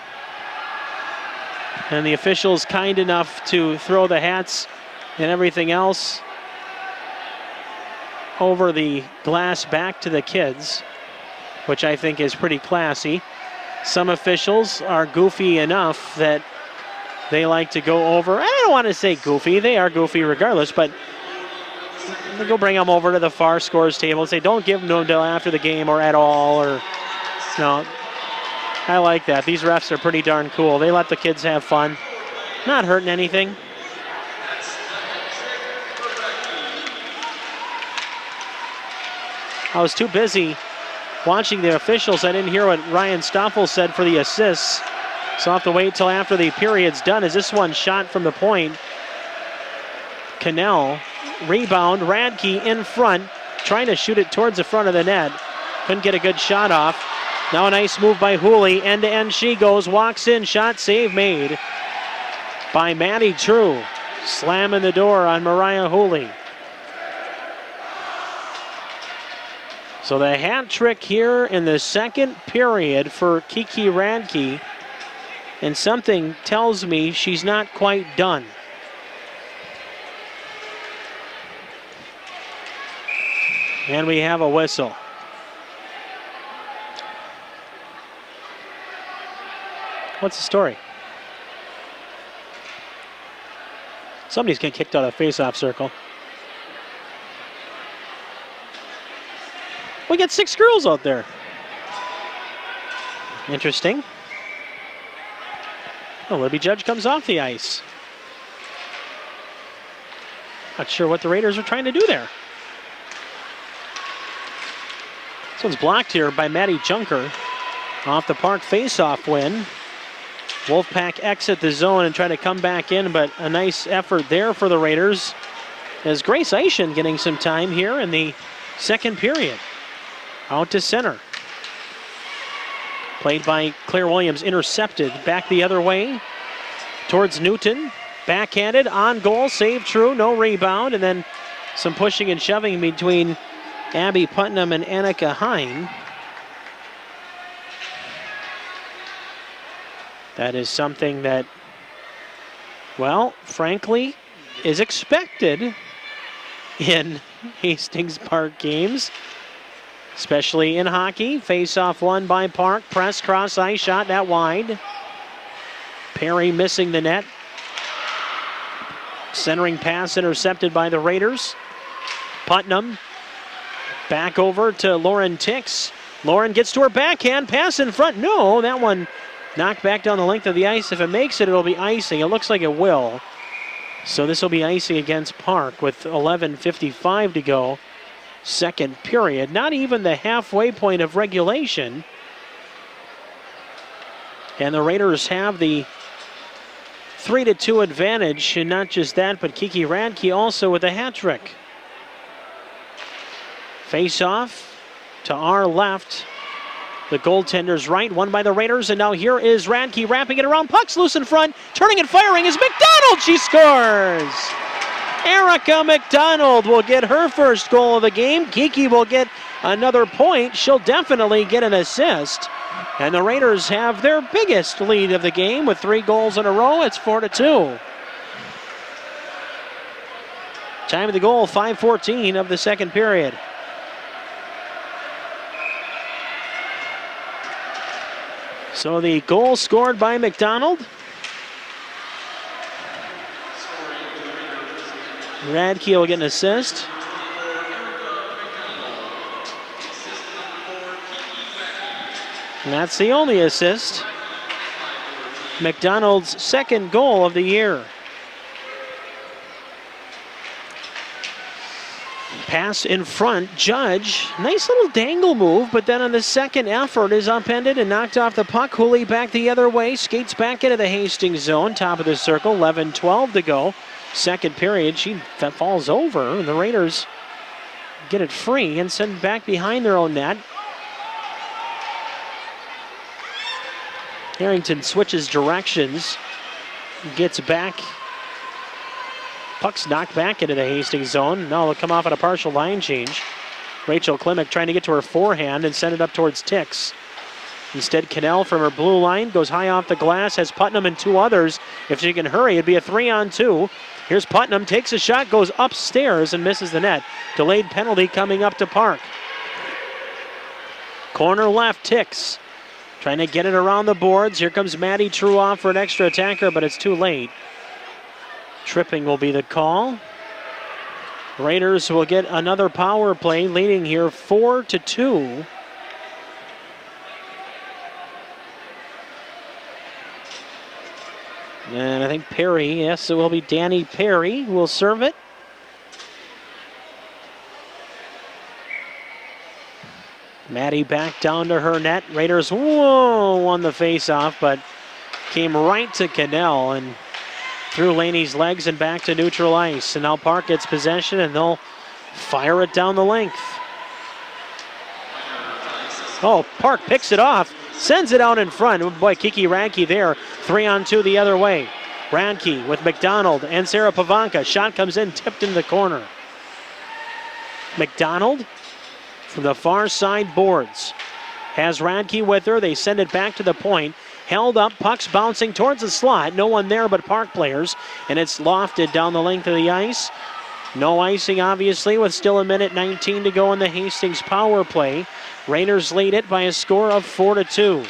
A: And the officials kind enough to throw the hats and everything else over the glass back to the kids, which I think is pretty classy. Some officials are goofy enough that they like to go over. I don't want to say goofy, they are goofy regardless, but they go bring them over to the far scores table and say, don't give them until after the game or at all, or no. I like that. These refs are pretty darn cool. They let the kids have fun. Not hurting anything. I was too busy watching the officials. I didn't hear what Ryan Stoffel said for the assists. So I'll have to wait till after the period's done. As this one shot from the point. Cannell, rebound, Radke in front, trying to shoot it towards the front of the net. Couldn't get a good shot off. Now a nice move by Hooley. End to end she goes, walks in, shot save made by Maddie True. Slamming the door on Mariah Hooley. So the hat trick here in the second period for Kiki Radke, and something tells me she's not quite done. And we have a whistle. What's the story? Somebody's getting kicked out of the face-off circle. We got 6 girls out there. Interesting. Oh, Libby Judge comes off the ice. Not sure what the Raiders are trying to do there. This one's blocked here by Maddie Junker. Off the Park face-off win. Wolfpack exit the zone and try to come back in, but a nice effort there for the Raiders as Grace Eischen getting some time here in the second period. Out to center. Played by Claire Williams, intercepted back the other way towards Newton. Backhanded, on goal, save true, no rebound, and then some pushing and shoving between Abby Putnam and Annika Hine. That is something that, well, frankly, is expected in Hastings Park games, especially in hockey. Face-off won by Park. Press, cross ice, shot that wide. Perry missing the net. Centering pass intercepted by the Raiders. Putnam back over to Lauren Tix. Lauren gets to her backhand, pass in front. No, that one knocked back down the length of the ice. If it makes it, it'll be icing. It looks like it will. So this will be icing against Park with 11:55 to go. Second period. Not even the halfway point of regulation. And the Raiders have the 3-2 advantage. And not just that, but Kiki Radke also with a hat trick. Face off to our left. The goaltender's right, won by the Raiders, and now here is Radke wrapping it around. Puck's loose in front, turning and firing is McDonald. She scores! Erica McDonald will get her first goal of the game. Kiki will get another point. She'll definitely get an assist. And the Raiders have their biggest lead of the game with 3 goals in a row. It's 4-2. Time of the goal, 5:14 of the second period. So the goal scored by McDonald. Radke will get an assist. And that's the only assist. McDonald's second goal of the year. Pass in front, Judge, nice little dangle move, but then on the second effort is upended and knocked off the puck. Hooley back the other way, skates back into the Hastings zone, top of the circle, 11:12 to go. Second period, she falls over, and the Raiders get it free and send it back behind their own net. Harrington switches directions, gets back. Puck's knocked back into the Hastings zone. Now they'll come off at a partial line change. Rachel Klimek trying to get to her forehand and send it up towards Tix. Instead, Cannell from her blue line goes high off the glass, has Putnam and 2 others. If she can hurry, it'd be a 3-on-2. Here's Putnam, takes a shot, goes upstairs and misses the net. Delayed penalty coming up to Park. Corner left, Tix. Trying to get it around the boards. Here comes Maddie Truoff for an extra attacker, but it's too late. Tripping will be the call. Raiders will get another power play, leading here 4-2. And I think Perry, yes, it will be Danny Perry who will serve it. Maddie back down to her net. Raiders, won the face-off, but came right to Cannell and through Laney's legs and back to neutral ice. And now Park gets possession and they'll fire it down the length. Oh, Park picks it off, sends it out in front. Oh boy, Kiki Radke there. 3-on-2 the other way. Radke with McDonald and Sarah Pavanka. Shot comes in, tipped in the corner. McDonald from the far side boards. Has Radke with her. They send it back to the point. Held up, puck's bouncing towards the slot. No one there but Park players, and it's lofted down the length of the ice. No icing, obviously, with still 1:19 to go in the Hastings power play. Raiders lead it by a score of 4-2.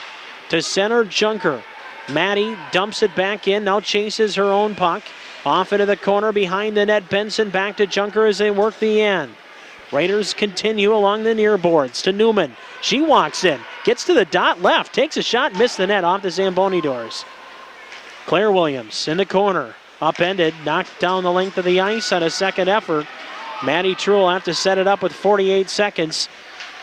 A: To center, Junker. Maddie dumps it back in, now chases her own puck. Off into the corner behind the net. Benson back to Junker as they work the end. Raiders continue along the near boards to Newman. She walks in, gets to the dot left, takes a shot, missed the net off the Zamboni doors. Claire Williams in the corner, upended, knocked down the length of the ice on a second effort. Maddie True will have to set it up with 48 seconds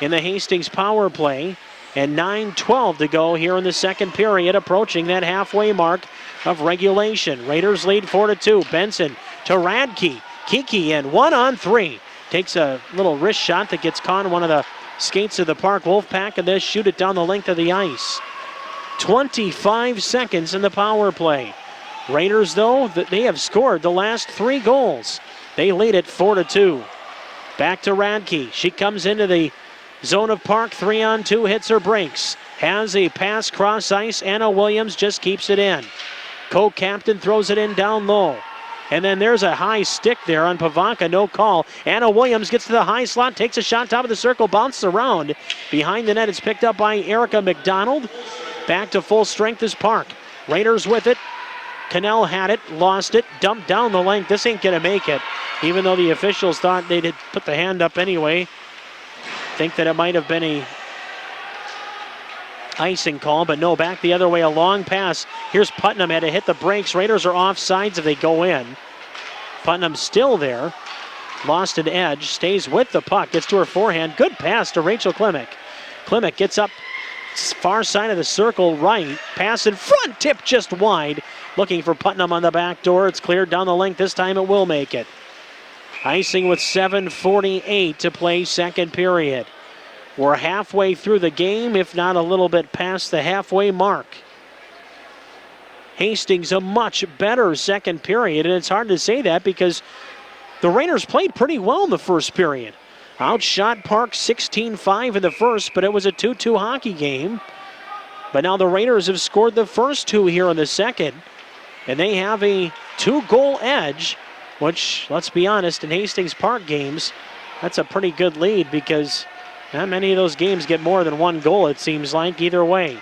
A: in the Hastings power play. And 9:12 to go here in the second period, approaching that halfway mark of regulation. Raiders lead 4-2. Benson to Radke. Kiki in 1-on-3. Takes a little wrist shot that gets caught on one of the skates of the Park Wolfpack, and they shoot it down the length of the ice. 25 seconds in the power play. Raiders, though, they have scored the last 3 goals. They lead it 4-2. Back to Radke. She comes into the zone of Park, 3-on-2, hits her brakes. Has a pass cross ice. Anna Williams just keeps it in. Co-captain throws it in down low. And then there's a high stick there on Pavanka, no call. Anna Williams gets to the high slot, takes a shot, top of the circle, bounces around. Behind the net, it's picked up by Erica McDonald. Back to full strength is Park. Raiders with it. Cannell had it, lost it, dumped down the length. This ain't gonna make it, even though the officials thought they'd put the hand up anyway. Think that it might have been a icing call, but no, back the other way, a long pass. Here's Putnam, had to hit the brakes. Raiders are off sides if they go in. Putnam still there, lost an edge, stays with the puck, gets to her forehand. Good pass to Rachel Klimek. Klimek gets up far side of the circle right, pass in front, tip just wide. Looking for Putnam on the back door. It's cleared down the length. This time it will make it. Icing with 7:48 to play second period. We're halfway through the game, if not a little bit past the halfway mark. Hastings a much better second period, and it's hard to say that because the Raiders played pretty well in the first period. Outshot Park 16-5 in the first, but it was a 2-2 hockey game. But now the Raiders have scored the first 2 here in the second, and they have a 2-goal edge, which, let's be honest, in Hastings Park games, that's a pretty good lead because not many of those games get more than 1 goal, it seems like, either way.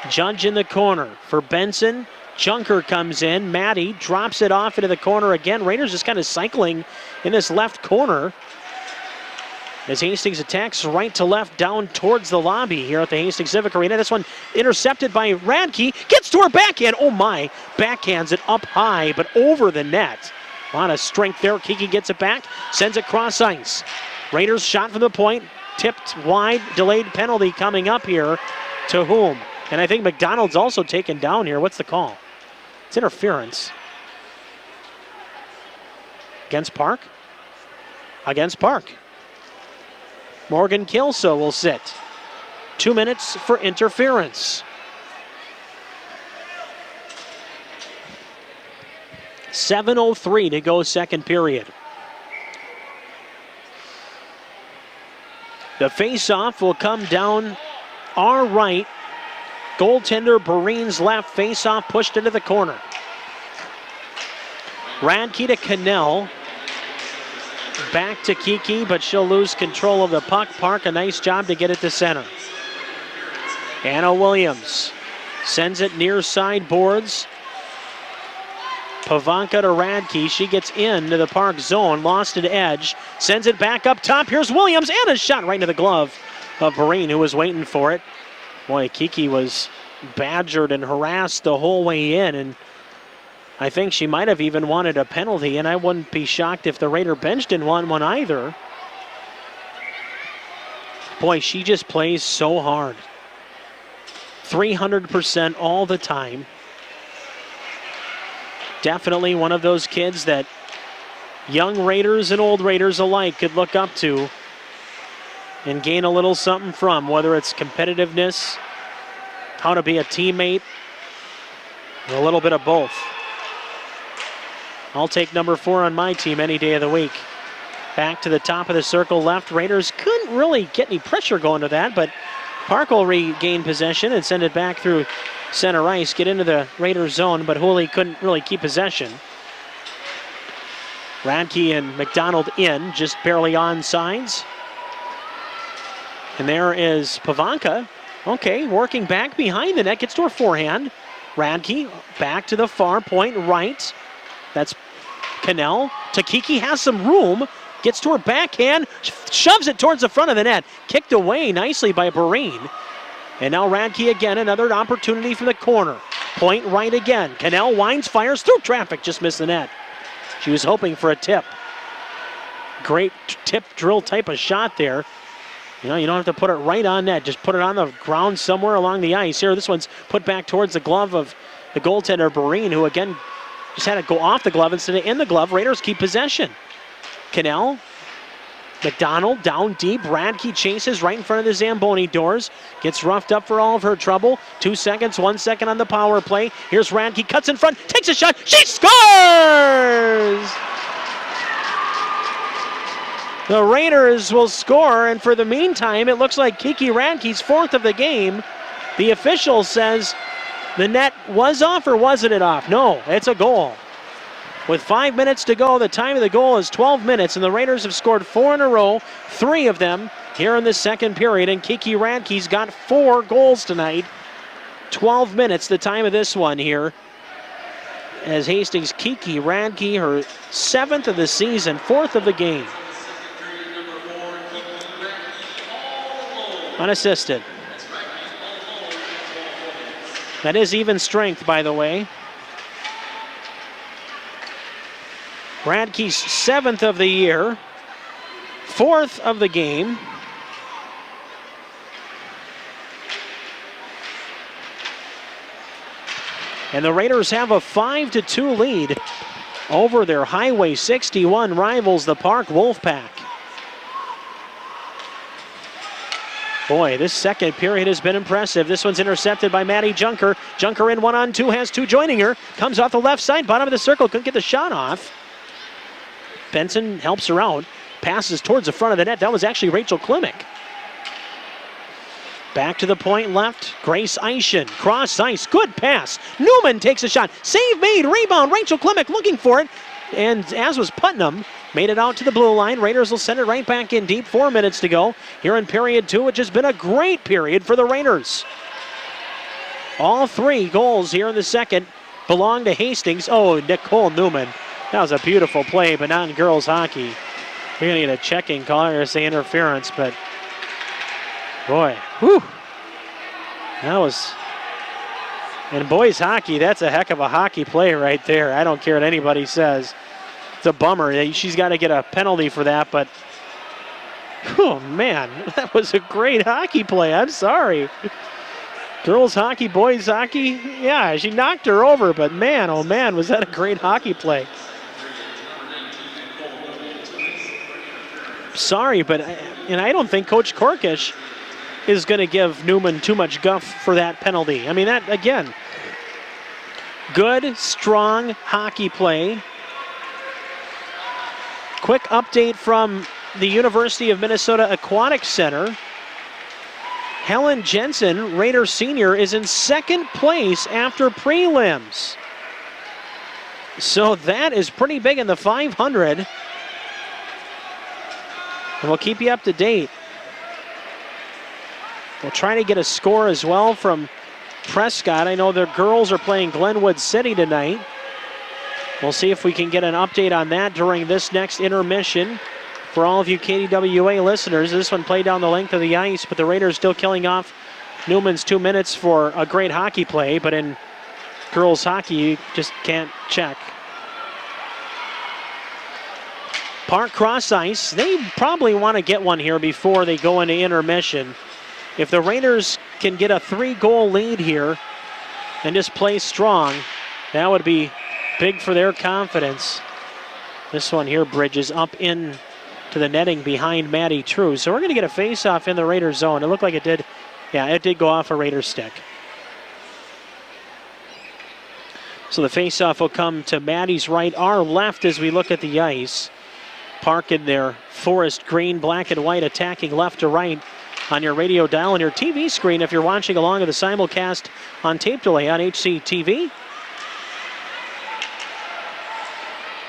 A: Judge in the corner for Benson. Junker comes in. Maddie drops it off into the corner again. Raiders just kind of cycling in this left corner as Hastings attacks right to left down towards the lobby here at the Hastings Civic Arena. This one intercepted by Radke. Gets to her backhand. Oh my. Backhands it up high, but over the net. A lot of strength there. Kiki gets it back. Sends it cross ice. Raiders shot from the point. Tipped wide. Delayed penalty coming up here. To whom? And I think McDonald's also taken down here. What's the call? It's interference. Against Park? Against Park. Morgan Kilso will sit. 2 minutes for interference. .7:03 to go second period. The face-off will come down our right. Goaltender Bareen's left. Face-off pushed into the corner. Radke to Cannell. Back to Kiki, but she'll lose control of the puck. Park, a nice job to get it to center. Anna Williams sends it near side boards. Pavanka to Radke. She gets into the Park zone, lost an edge, sends it back up top. Here's Williams, and a shot right into the glove of Bareen, who was waiting for it. Boy, Kiki was badgered and harassed the whole way in, and I think she might have even wanted a penalty, and I wouldn't be shocked if the Raider bench didn't want one either. Boy, she just plays so hard. 300% all the time. Definitely one of those kids that young Raiders and old Raiders alike could look up to and gain a little something from, whether it's competitiveness, how to be a teammate, or a little bit of both. I'll take number 4 on my team any day of the week. Back to the top of the circle left. Raiders couldn't really get any pressure going to that, but Park will regain possession and send it back through center ice, get into the Raiders zone, but Hooley couldn't really keep possession. Radke and McDonald in, just barely on sides. And there is Pavanka. Okay, working back behind the net, gets to her forehand. Radke back to the far point right. That's Cannell. Takiki has some room. Gets to her backhand, shoves it towards the front of the net. Kicked away nicely by Barine. And now Radke again, another opportunity from the corner. Point right again. Cannell winds, fires through traffic, just missed the net. She was hoping for a tip. Great tip drill type of shot there. You know, you don't have to put it right on net. Just put it on the ground somewhere along the ice. Here, this one's put back towards the glove of the goaltender, Barine, who again just had it go off the glove instead of in the glove. Raiders keep possession. Cannell, McDonald down deep. Radke chases right in front of the Zamboni doors. Gets roughed up for all of her trouble. 2 seconds, 1 second on the power play. Here's Radke, cuts in front, takes a shot. She scores! The Raiders will score, and for the meantime, it looks like Kiki Radke's 4th of the game. The official says the net was off, or wasn't it off? No, it's a goal. With 5 minutes to go, the time of the goal is 12 minutes, and the Raiders have scored 4 in a row, 3 of them here in the second period, and Kiki Radke's got 4 goals tonight. 12 minutes, the time of this one here, as Hastings Kiki Radke, her 7th of the season, 4th of the game. Unassisted. That is even strength, by the way. Radke's 7th of the year, 4th of the game. And the Raiders have a 5-2 lead over their Highway 61 rivals, the Park Wolfpack. Boy, this second period has been impressive. This one's intercepted by Maddie Junker. Junker in 1-on-2, has 2 joining her. Comes off the left side, bottom of the circle, couldn't get the shot off. Benson helps her out, passes towards the front of the net. That was actually Rachel Klimek. Back to the point left, Grace Eischen, cross ice, good pass. Newman takes a shot, save made, rebound, Rachel Klimek looking for it. And as was Putnam, made it out to the blue line. Raiders will send it right back in deep, 4 minutes to go. Here in period 2, which has been a great period for the Raiders. All 3 goals here in the second belong to Hastings. Oh, Nicole Newman. That was a beautiful play, but not in girls hockey. We're going to get a checking call or say interference, but boy, whew. That was, in boys hockey, that's a heck of a hockey play right there. I don't care what anybody says. It's a bummer. She's got to get a penalty for that, but oh man, that was a great hockey play. I'm sorry. Girls hockey, boys hockey, yeah, she knocked her over, but man, oh man, was that a great hockey play. Sorry, but I don't think Coach Korkish is going to give Newman too much guff for that penalty. I mean, that, again, good, strong hockey play. Quick update from the University of Minnesota Aquatic Center. Helen Jensen, Raider Senior, is in 2nd place after prelims. So that is pretty big in the 500. And we'll keep you up to date. We'll try to get a score as well from Prescott. I know their girls are playing Glenwood City tonight. We'll see if we can get an update on that during this next intermission. For all of you KDWA listeners, this one played down the length of the ice, but the Raiders still killing off Newman's 2 minutes for a great hockey play, but in girls hockey, you just can't check. Park cross ice, they probably want to get one here before they go into intermission. If the Raiders can get a 3-goal lead here and just play strong, that would be big for their confidence. This one here bridges up in to the netting behind Maddie True. So we're going to get a face-off in the Raiders zone. It looked like it did. Yeah, it did go off a Raider stick. So the face-off will come to Maddie's right, our left as we look at the ice. Park in their forest green, black and white, attacking left to right on your radio dial and your TV screen if you're watching along with the simulcast on tape delay on HCTV.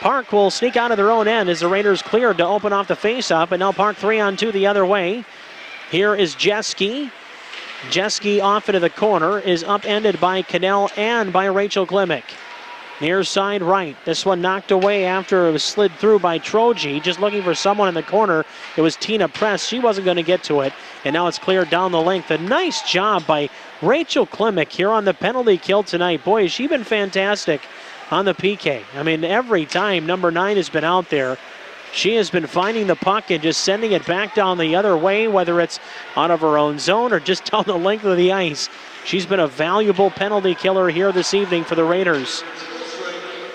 A: Park will sneak out of their own end as the Raiders cleared to open off the face-off, and now Park 3-on-2 the other way. Here is Jeske. Jeske off into the corner is upended by Cannell and by Rachel Klimek. Near side right. This one knocked away after it was slid through by Troji. Just looking for someone in the corner. It was Tina Press. She wasn't going to get to it. And now it's cleared down the length. A nice job by Rachel Klimek here on the penalty kill tonight. Boy, has she been fantastic on the PK. I mean, every time number 9 has been out there, she has been finding the puck and just sending it back down the other way, whether it's out of her own zone or just down the length of the ice. She's been a valuable penalty killer here this evening for the Raiders.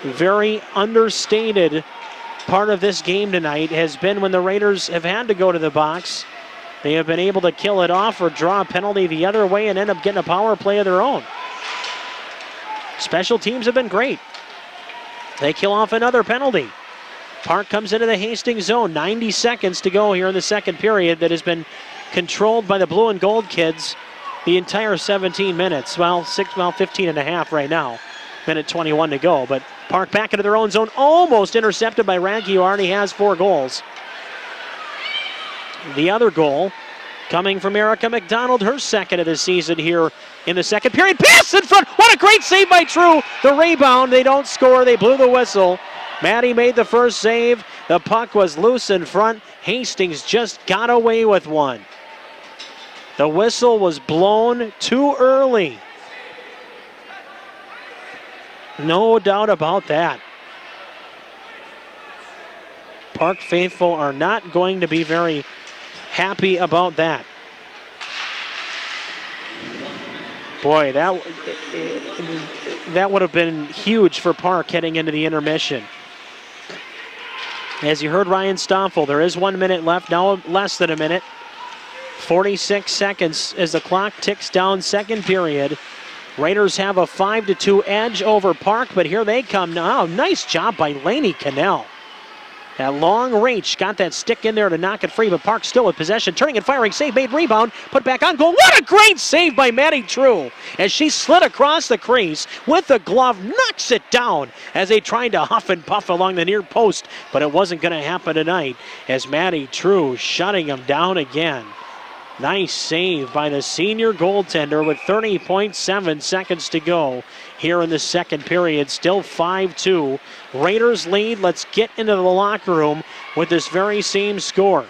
A: Very understated part of this game tonight has been when the Raiders have had to go to the box. They have been able to kill it off or draw a penalty the other way and end up getting a power play of their own. Special teams have been great. They kill off another penalty. Park comes into the Hastings zone. 90 seconds to go here in the second period that has been controlled by the blue and gold kids the entire 17 minutes. Well, 15 and a half right now. Minute 21 to go, but Park back into their own zone, almost intercepted by Radke, who already has 4 goals. The other goal coming from Erica McDonald, her second of the season here in the second period. Pass in front, what a great save by True. The rebound, they don't score, they blew the whistle. Maddie made the first save, the puck was loose in front. Hastings just got away with one. The whistle was blown too early. No doubt about that. Park faithful are not going to be very happy about that. Boy, that would have been huge for Park heading into the intermission. As you heard Ryan Stoffel, there is 1 minute left, now less than a minute. 46 seconds as the clock ticks down, second period. Raiders have a 5-2 edge over Park, but here they come now. Nice job by Lainey Cannell. That long reach, got that stick in there to knock it free, but Park still with possession. Turning and firing, save made, rebound, put back on goal. What a great save by Maddie True as she slid across the crease with the glove, knocks it down as they tried to huff and puff along the near post, but it wasn't going to happen tonight as Maddie True shutting them down again. Nice save by the senior goaltender with 30.7 seconds to go here in the second period. Still 5-2. Raiders lead. Let's get into the locker room with this very same score.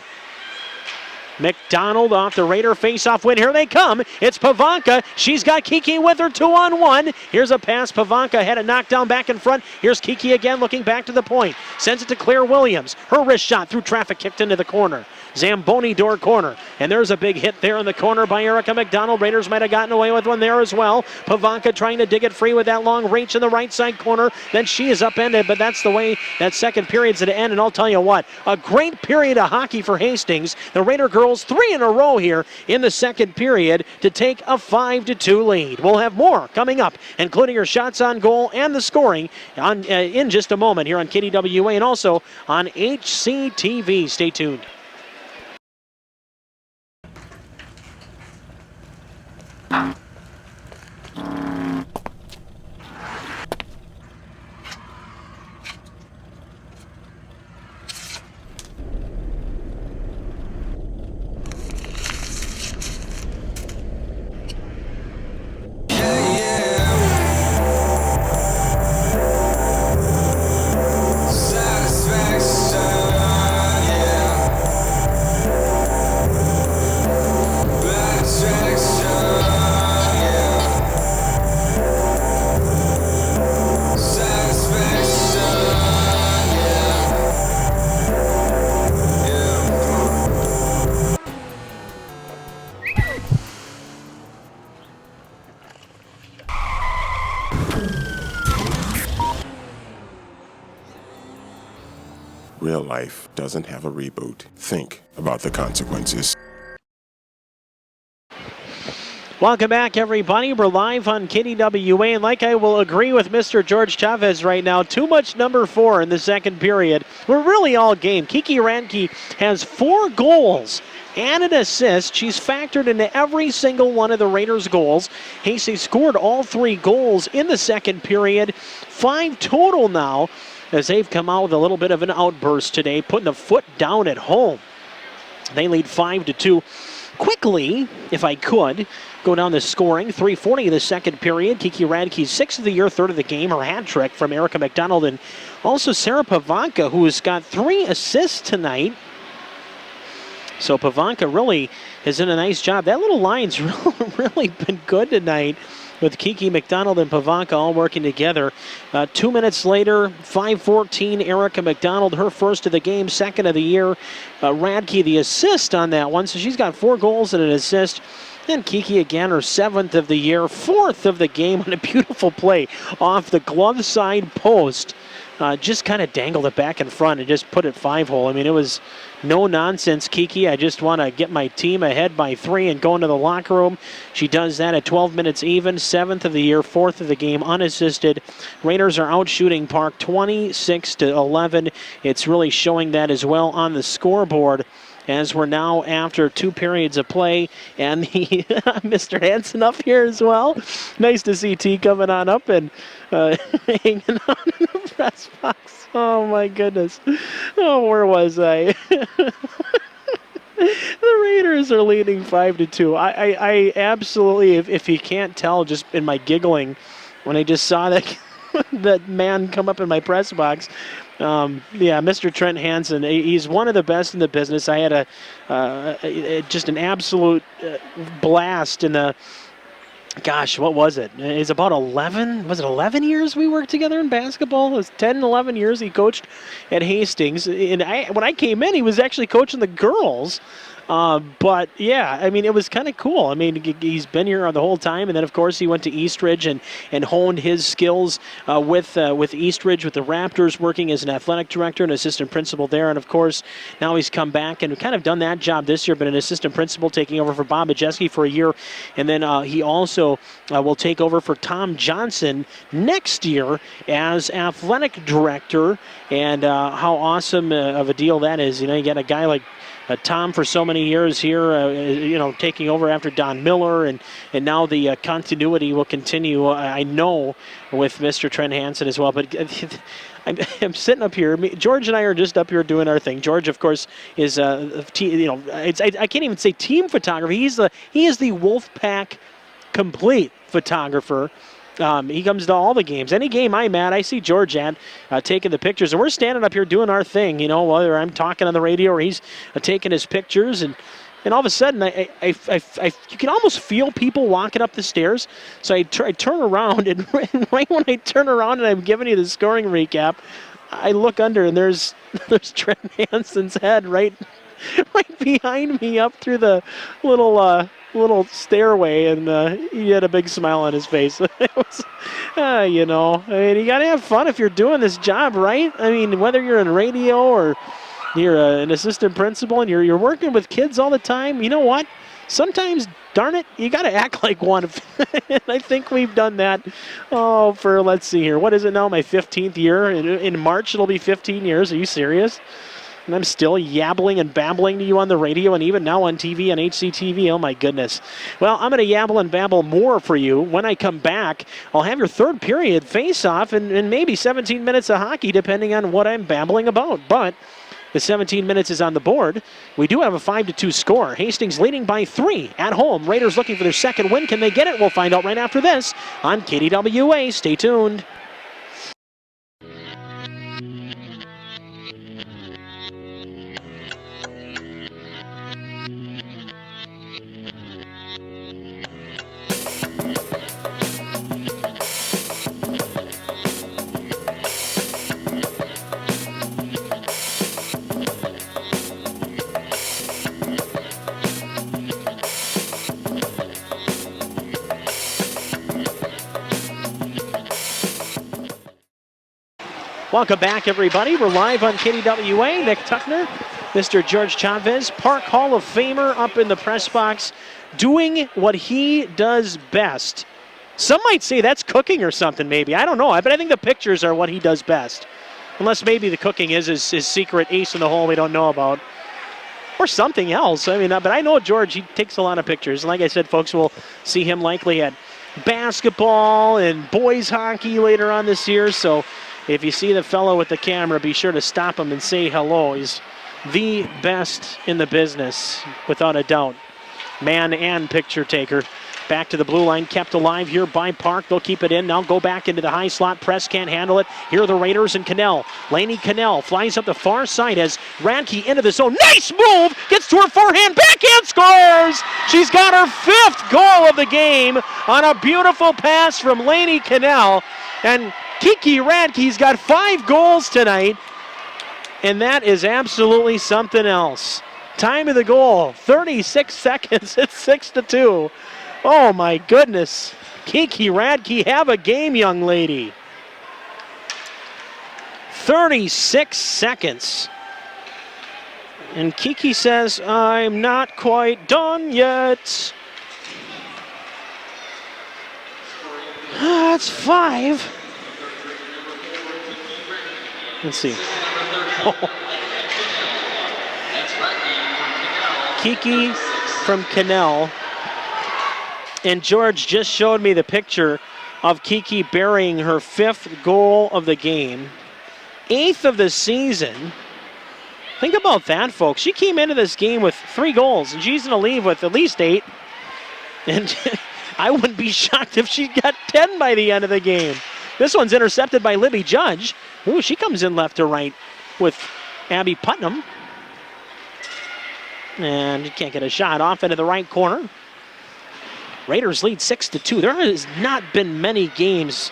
A: McDonald off the Raider face-off win. Here they come. It's Pavanka. She's got Kiki with her 2-on-1. Here's a pass. Pavanka had a knockdown back in front. Here's Kiki again looking back to the point. Sends it to Claire Williams. Her wrist shot through traffic kicked into the corner. Zamboni door corner. And there's a big hit there in the corner by Erica McDonald. Raiders might have gotten away with one there as well. Pavanka trying to dig it free with that long reach in the right side corner. Then she is upended, but that's the way that second period's at the end. And I'll tell you what, a great period of hockey for Hastings. The Raider girls 3 in a row here in the second period to take a 5-2 lead. We'll have more coming up, including your shots on goal and the scoring in just a moment here on KDWA and also on HCTV. Stay tuned.
B: Real life doesn't have a reboot. Think about the consequences.
A: Welcome back, everybody. We're live on KDWA, and like I will agree with Mr. George Chavez right now, too much number 4 in the second period. We're really all game. Kiki Radke has 4 goals and an assist. She's factored into every single one of the Raiders' goals. Hastings scored all 3 goals in the second period. 5 total now, as they've come out with a little bit of an outburst today, putting the foot down at home. They lead 5-2. Quickly, if I could, go down the scoring. 3:40 of the second period. Kiki Radke's 6th of the year, 3rd of the game. Her hat trick from Erica McDonald, and also Sarah Pavanka, who has got 3 assists tonight. So Pavanka really has done a nice job. That little line's really been good tonight, with Kiki McDonald and Pavanka all working together. 2 minutes later, 5:14, Erica McDonald, her first of the game, 2nd of the year. Radke, the assist on that one, so she's got 4 goals and an assist. And Kiki again, her 7th of the year, 4th of the game on a beautiful play off the glove side post. Just kind of dangled it back in front and just put it 5-hole. I mean, it was no nonsense, Kiki. I just want to get my team ahead by 3 and go into the locker room. She does that at 12 minutes even, 7th of the year, 4th of the game, unassisted. Raiders are out shooting Park 26-11. It's really showing that as well on the scoreboard, as we're now after 2 periods of play, and the Mr. Hansen up here as well. Nice to see T coming on up and hanging on in the press box. Oh my goodness. Oh, where was I? The Raiders are leading 5-2. I absolutely, if you can't tell just in my giggling when I just saw that that man come up in my press box. Yeah, Mr. Trent Hansen, he's one of the best in the business. I had just an absolute blast in the, gosh, what was it? It's about 11, was it 11 years we worked together in basketball? It was 10, 11 years he coached at Hastings. And when I came in, he was actually coaching the girls. But yeah, I mean, it was kind of cool. I mean, he's been here the whole time, and then of course he went to Eastridge and honed his skills with Eastridge, with the Raptors, working as an athletic director and assistant principal there. And of course, now he's come back and kind of done that job this year, but an assistant principal, taking over for Bob Majeski for a year, and then he also will take over for Tom Johnson next year as athletic director. And how awesome of a deal that is! You know, you got a guy like Tom for so many years here, you know, taking over after Don Miller, and now the continuity will continue, I know, with Mr. Trent Hansen as well. But I'm sitting up here. George and I are just up here doing our thing. George, of course, is you know, I can't even say team photography. He is the Wolfpack complete photographer. He comes to all the games. Any game I'm at, I see George at taking the pictures. And we're standing up here doing our thing, you know, whether I'm talking on the radio or he's taking his pictures. And all of a sudden, you can almost feel people walking up the stairs. So I turn around, and right when I turn around and I'm giving you the scoring recap, I look under, and there's Trent Hansen's head right behind me up through the little stairway, and he had a big smile on his face. It was, you know, I mean, you got to have fun if you're doing this job, right? I mean, whether you're in radio or you're an assistant principal and you're working with kids all the time, you know what? Sometimes, darn it, you got to act like one. And I think we've done that, for, let's see here, what is it now, my 15th year? In March, it'll be 15 years. Are you serious? And I'm still yabbling and babbling to you on the radio and even now on TV on HCTV. Oh, my goodness. Well, I'm going to yabble and babble more for you. When I come back, I'll have your third period face-off and maybe 17 minutes of hockey, depending on what I'm babbling about. But the 17 minutes is on the board. We do have a 5-2 score. Hastings leading by 3 at home. Raiders looking for their second win. Can they get it? We'll find out right after this on KDWA. Stay tuned. Welcome back, everybody. We're live on KDWA. Nick Tuckner Mr. George Chavez, Park Hall of Famer, up in the press box, doing what he does best. Some might say that's cooking or something, maybe. I don't know, but I think the pictures are what he does best. Unless maybe the cooking is his secret ace in the hole we don't know about. Or something else. I mean, but I know George, he takes a lot of pictures. And like I said, folks, we'll see him likely at basketball and boys hockey later on this year. So if you see the fellow with the camera, be sure to stop him and say hello. He's the best in the business, without a doubt. Man and picture taker. Back to the blue line, kept alive here by Park. They'll keep it in. Now go back into the high slot. Press can't handle it. Here are the Raiders and Cannell. Laney Cannell flies up the far side as Radke into the zone. Nice move! Gets to her forehand. Backhand scores! She's got her 5th goal of the game on a beautiful pass from Laney Cannell. And Kiki Radke's got 5 goals tonight. And that is absolutely something else. Time of the goal, 36 seconds. It's 6-2. Oh my goodness. Kiki Radke, have a game, young lady. 36 seconds. And Kiki says, I'm not quite done yet. That's 5. Let's see. Kiki from Cannell. And George just showed me the picture of Kiki burying her 5th goal of the game. 8th of the season. Think about that, folks. She came into this game with 3 goals, and she's going to leave with at least 8. And I wouldn't be shocked if she got 10 by the end of the game. This one's intercepted by Libby Judge. Ooh, she comes in left to right with Abby Putnam. And you can't get a shot off into the right corner. Raiders lead 6-2. There has not been many games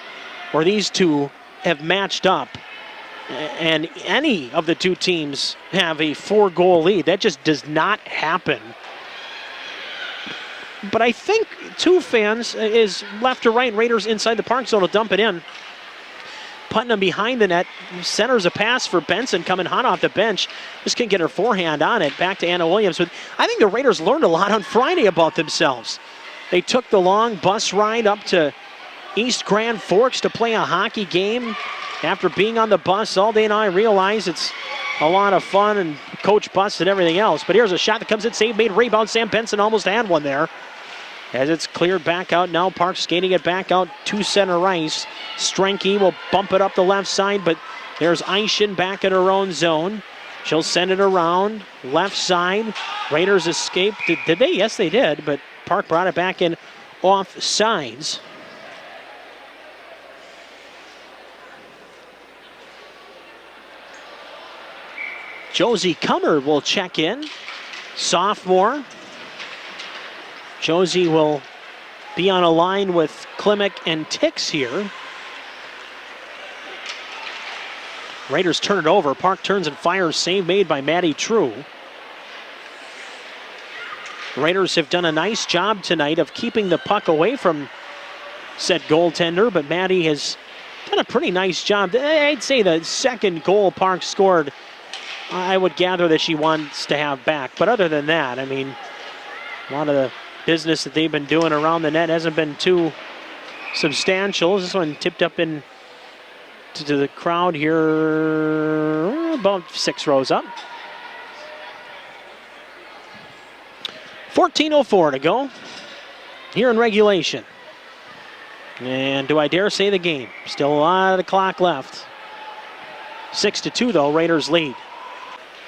A: where these two have matched up and any of the two teams have a 4-goal lead. That just does not happen. But I think two fans is left to right. Raiders inside the park zone will dump it in. Putnam behind the net, centers a pass for Benson coming hot off the bench. Just can't get her forehand on it. Back to Anna Williams. But I think the Raiders learned a lot on Friday about themselves. They took the long bus ride up to East Grand Forks to play a hockey game. After being on the bus all day, and I realize it's a lot of fun and coach bus and everything else. But here's a shot that comes in, save made, rebound. Sam Benson almost had one there. As it's cleared back out now, Park skating it back out to center ice. Strenke will bump it up the left side, but there's Eishen back in her own zone. She'll send it around, left side. Raiders escaped. Did they? Yes, they did, but Park brought it back in off sides. Josie Kummer will check in, sophomore. Josie will be on a line with Klimek and Tix here. Raiders turn it over. Park turns and fires. Save made by Maddie True. Raiders have done a nice job tonight of keeping the puck away from said goaltender, but Maddie has done a pretty nice job. I'd say the second goal Park scored, I would gather that she wants to have back. But other than that, I mean, a lot of the business that they've been doing around the net hasn't been too substantial. This one tipped up in to the crowd here, about 6 rows up. 14:04 to go here in regulation. And do I dare say the game? Still a lot of the clock left. 6-2 though, Raiders lead.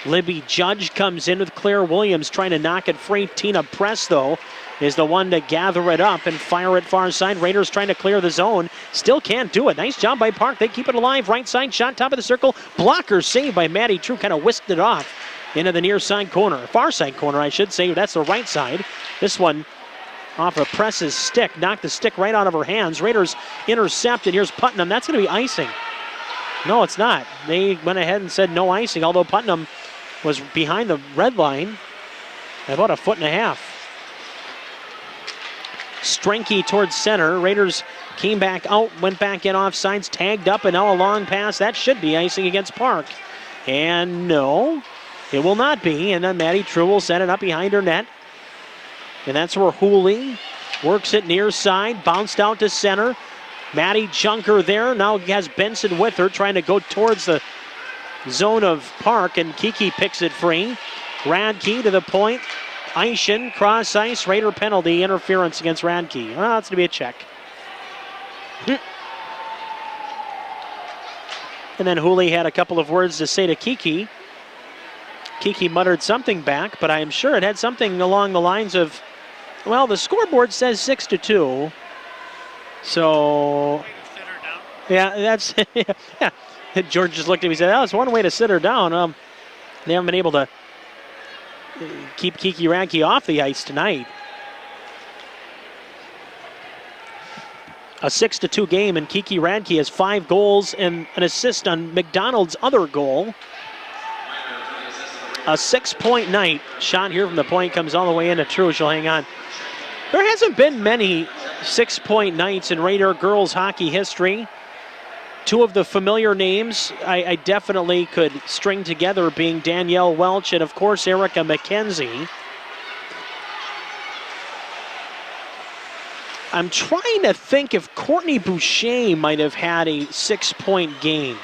A: Libby Judge comes in with Claire Williams trying to knock it free. Tina Press, though, is the one to gather it up and fire it far side. Raiders trying to clear the zone. Still can't do it. Nice job by Park. They keep it alive. Right side shot, top of the circle. Blocker saved by Maddie True. Kind of whisked it off into the near side corner. Far side corner, I should say. That's the right side. This one off of Press's stick. Knocked the stick right out of her hands. Raiders intercept, and here's Putnam. That's going to be icing. No, it's not. They went ahead and said no icing, although Putnam was behind the red line about 1.5 feet. Strenke towards center. Raiders came back out, went back in offsides, tagged up, and now a long pass. That should be icing against Park. And no, It will not be, and then Maddie True will set it up behind her net. And that's where Hooley works it near side, bounced out to center. Maddie Junker there, now has Benson with her, trying to go towards the zone of Park, and Kiki picks it free. Radke to the point. Eischen, cross ice, Raider penalty, interference against Radke. Well, that's going to be a check. And then Hooley had a couple of words to say to Kiki. Kiki muttered something back, but I am sure it had something along the lines of, well, the scoreboard says 6-2. So, yeah, that's, yeah. George just looked at me and said, oh, that's one way to sit her down. They haven't been able to keep Kiki Radke off the ice tonight. A 6-2 game, and Kiki Radke has 5 goals and an assist on McDonald's other goal. A 6-point night. Shot here from the point comes all the way into True. She'll hang on. There hasn't been many 6-point nights in Raider girls hockey history. 2 of the familiar names I definitely could string together being Danielle Welch and, of course, Erica McKenzie. I'm trying to think if Courtney Boucher might have had a 6-point game.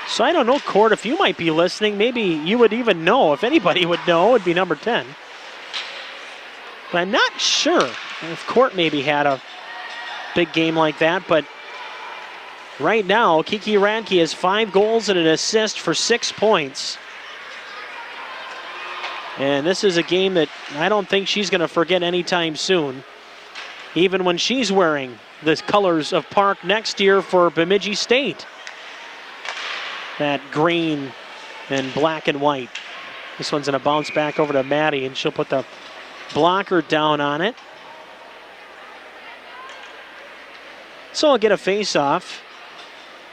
A: So I don't know, Court, if you might be listening, maybe you would even know. If anybody would know, it would be number 10. But I'm not sure if Court maybe had a big game like that. But right now, Kiki Radke has 5 goals and an assist for 6 points. And this is a game that I don't think she's going to forget anytime soon, even when she's wearing the colors of Park next year for Bemidji State. That green and black and white. This one's going to bounce back over to Maddie, and she'll put the blocker down on it. So I'll get a face-off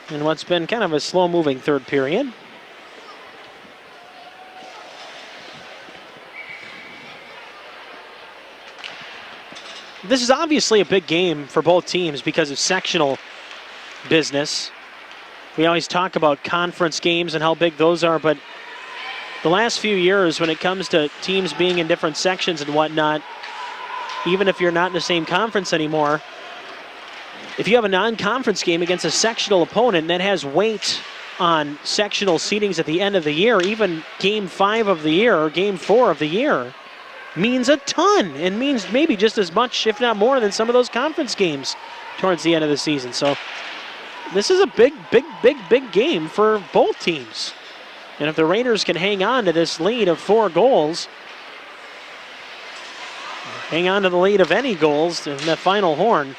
A: in what's been kind of a slow-moving third period. This is obviously a big game for both teams because of sectional business. We always talk about conference games and how big those are, but the last few years when it comes to teams being in different sections and whatnot, even if you're not in the same conference anymore, if you have a non-conference game against a sectional opponent that has weight on sectional seedings at the end of the year, even game 5 of the year or game 4 of the year, means a ton and means maybe just as much, if not more, than some of those conference games towards the end of the season. So this is a big game for both teams. And if the Raiders can hang on to this lead of 4 goals, hang on to the lead of any goals in the final horn,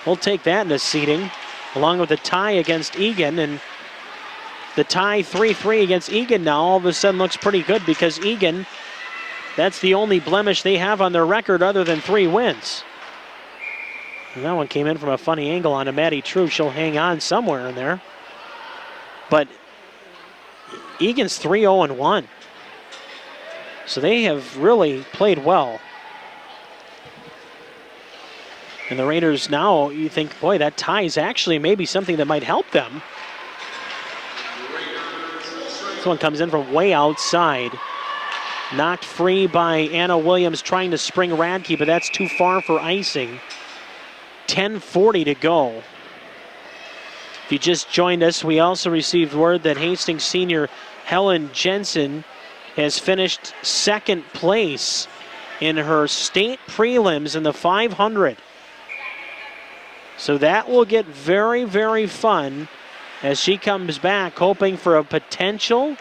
A: we'll take that in the seeding, along with the tie against Egan. And the tie 3-3 against Egan now all of a sudden looks pretty good because Egan, that's the only blemish they have on their record other than 3 wins. And that one came in from a funny angle onto Maddie True. She'll hang on somewhere in there. But Egan's 3-0-1. So they have really played well. And the Raiders now, you think, boy, that tie is actually maybe something that might help them. This one comes in from way outside. Knocked free by Anna Williams trying to spring Radke, but that's too far for icing. 10:40 to go. If you just joined us, we also received word that Hastings senior Helen Jensen has finished 2nd place in her state prelims in the 500. So that will get very, very fun as she comes back, hoping for a potential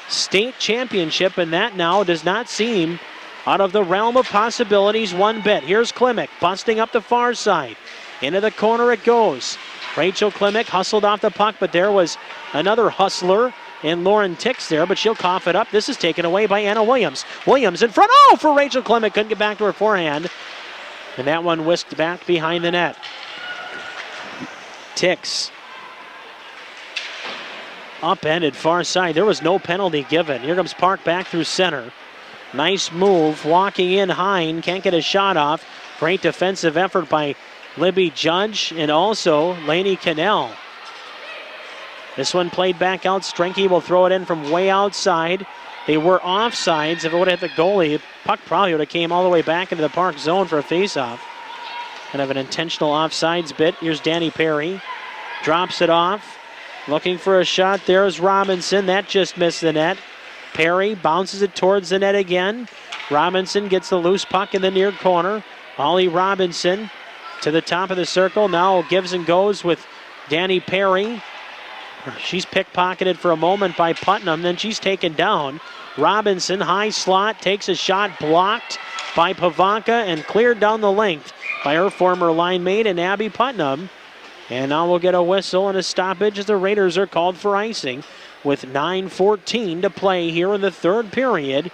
A: state championship, and that now does not seem out of the realm of possibilities one bit. Here's Klimek busting up the far side. Into the corner it goes. Rachel Klimek hustled off the puck, but there was another hustler in Lauren Tix there, but she'll cough it up. This is taken away by Anna Williams. Williams in front. Oh, for Rachel Klimek. Couldn't get back to her forehand. And that one whisked back behind the net. Tix. Upended far side. There was no penalty given. Here comes Park back through center. Nice move. Walking in Hine. Can't get a shot off. Great defensive effort by Libby Judge and also Lainey Cannell. This one played back out. Strenke will throw it in from way outside. They were offsides. If it would have hit the goalie, puck probably would have came all the way back into the Park zone for a faceoff. Kind of an intentional offsides bit. Here's Danny Perry. Drops it off. Looking for a shot. There's Robinson. That just missed the net. Perry bounces it towards the net again. Robinson gets the loose puck in the near corner. Ollie Robinson to the top of the circle. Now gives and goes with Danny Perry. She's pickpocketed for a moment by Putnam. Then she's taken down. Robinson, high slot, takes a shot blocked by Pavanka and cleared down the length by her former line mate and Abby Putnam. And now we'll get a whistle and a stoppage as the Raiders are called for icing with 9:14 to play here in the third period.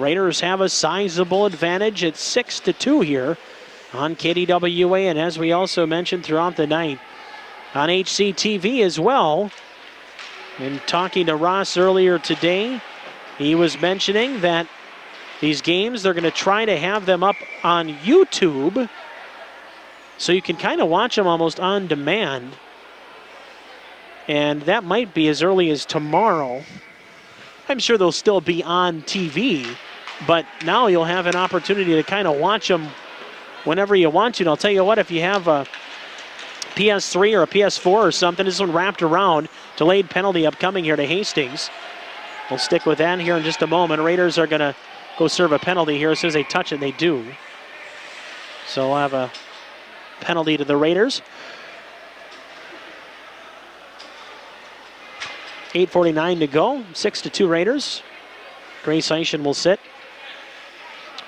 A: Raiders have a sizable advantage at 6-2 here on KDWA, and as we also mentioned throughout the night on HCTV as well. And talking to Ross earlier today, he was mentioning that these games, they're going to try to have them up on YouTube so you can kind of watch them almost on demand. And that might be as early as tomorrow. I'm sure they'll still be on TV, but now you'll have an opportunity to kind of watch them whenever you want to. And I'll tell you what, if you have a PS3 or a PS4 or something, this one wrapped around, delayed penalty upcoming here to Hastings. We'll stick with that here in just a moment. Raiders are going to go serve a penalty here. As soon as they touch it, they do. So we'll have a penalty to the Raiders. 8:49 to go. 6-2 Raiders. Grace Eischen will sit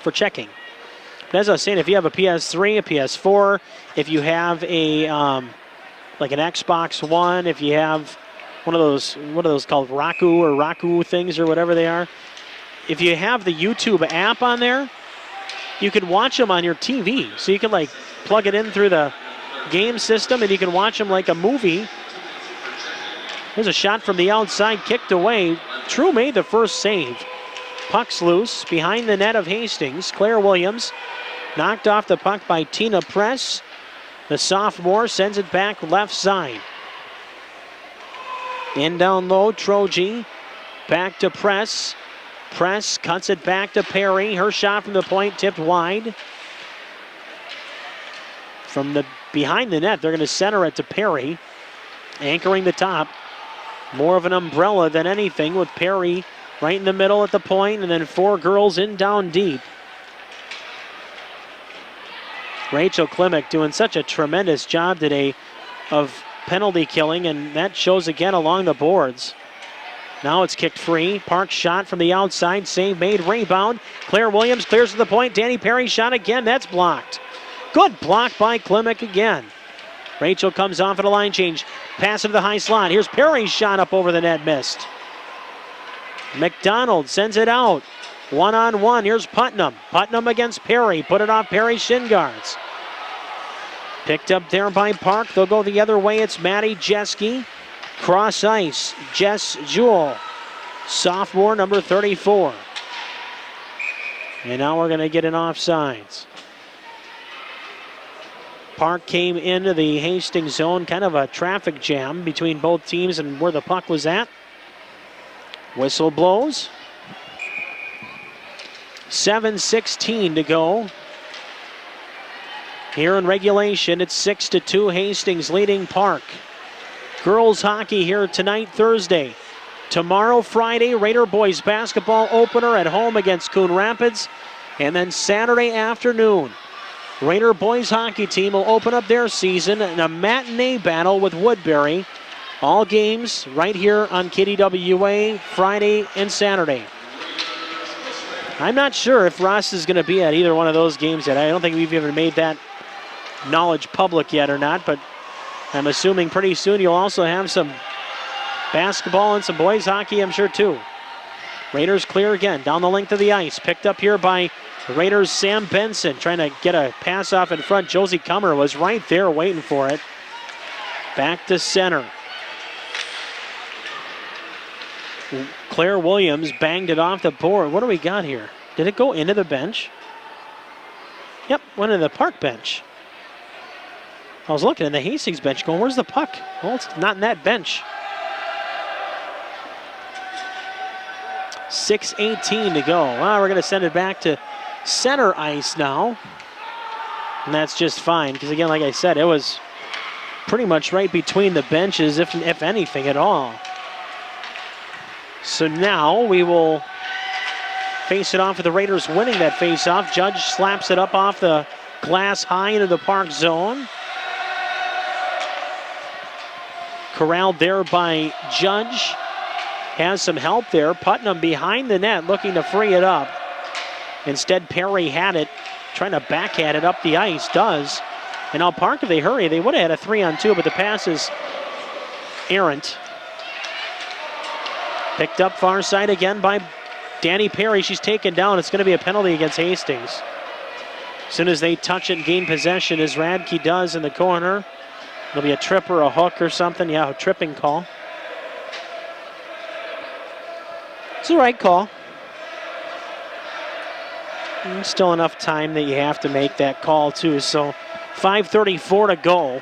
A: for checking. But as I was saying, if you have a PS3, a PS4, if you have a like an Xbox One, if you have one of those, what are those called, Raku things or whatever they are, if you have the YouTube app on there, you can watch them on your TV. So you can like plug it in through the game system and you can watch them like a movie. There's a shot from the outside, kicked away. True made the first save. Puck's loose behind the net of Hastings. Claire Williams knocked off the puck by Tina Press. The sophomore sends it back left side. In down low, Troji back to Press. Press cuts it back to Perry. Her shot from the point tipped wide. From the behind the net, they're going to center it to Perry. Anchoring the top. More of an umbrella than anything with Perry right in the middle at the point, and then four girls in down deep. Rachel Klimek doing such a tremendous job today of penalty killing, and that shows again along the boards. Now it's kicked free. Park shot from the outside. Save made. Rebound. Claire Williams clears to the point. Danny Perry shot again. That's blocked. Good block by Klimek again. Rachel comes off at a line change. Pass into the high slot. Here's Perry's shot up over the net. Missed. McDonald sends it out. One-on-one. Here's Putnam. Putnam against Perry. Put it off Perry's shin guards. Picked up there by Park. They'll go the other way. It's Maddie Jeske. Cross ice. Jess Jewell. Sophomore, number 34. And now we're going to get an offsides. Park came into the Hastings zone, kind of a traffic jam between both teams and where the puck was at. Whistle blows. 7:16 to go. Here in regulation, it's 6-2, Hastings leading Park. Girls hockey here tonight, Thursday. Tomorrow, Friday, Raider boys basketball opener at home against Coon Rapids. And then Saturday afternoon, Raider boys hockey team will open up their season in a matinee battle with Woodbury. All games right here on KDWA, Friday and Saturday. I'm not sure if Ross is going to be at either one of those games yet. I don't think we've even made that knowledge public yet or not, but I'm assuming pretty soon you'll also have some basketball and some boys hockey, I'm sure, too. Raiders clear again, down the length of the ice. Picked up here by Raiders' Sam Benson, trying to get a pass off in front. Josie Kummer was right there waiting for it. Back to center. Claire Williams banged it off the board. What do we got here? Did it go into the bench? Yep, went into the Park bench. I was looking at the Hastings bench going, where's the puck? Well, it's not in that bench. 6:18 to go. Well, we're going to send it back to center ice now. And that's just fine, because again, like I said, it was pretty much right between the benches, if anything at all. So now we will face it off with the Raiders winning that face-off. Judge slaps it up off the glass high into the Park zone. Corralled there by Judge. Has some help there. Putnam behind the net looking to free it up. Instead, Perry had it, trying to backhand it up the ice. Does. And now Park, if they hurry, they would have had a 3-on-2, but the pass is errant. Picked up far side again by Danny Perry. She's taken down. It's going to be a penalty against Hastings. As soon as they touch it and gain possession, as Radke does in the corner, there'll be a trip or a hook or something. Yeah, a tripping call. It's the right call. And still enough time that you have to make that call too. So 5:34 to go.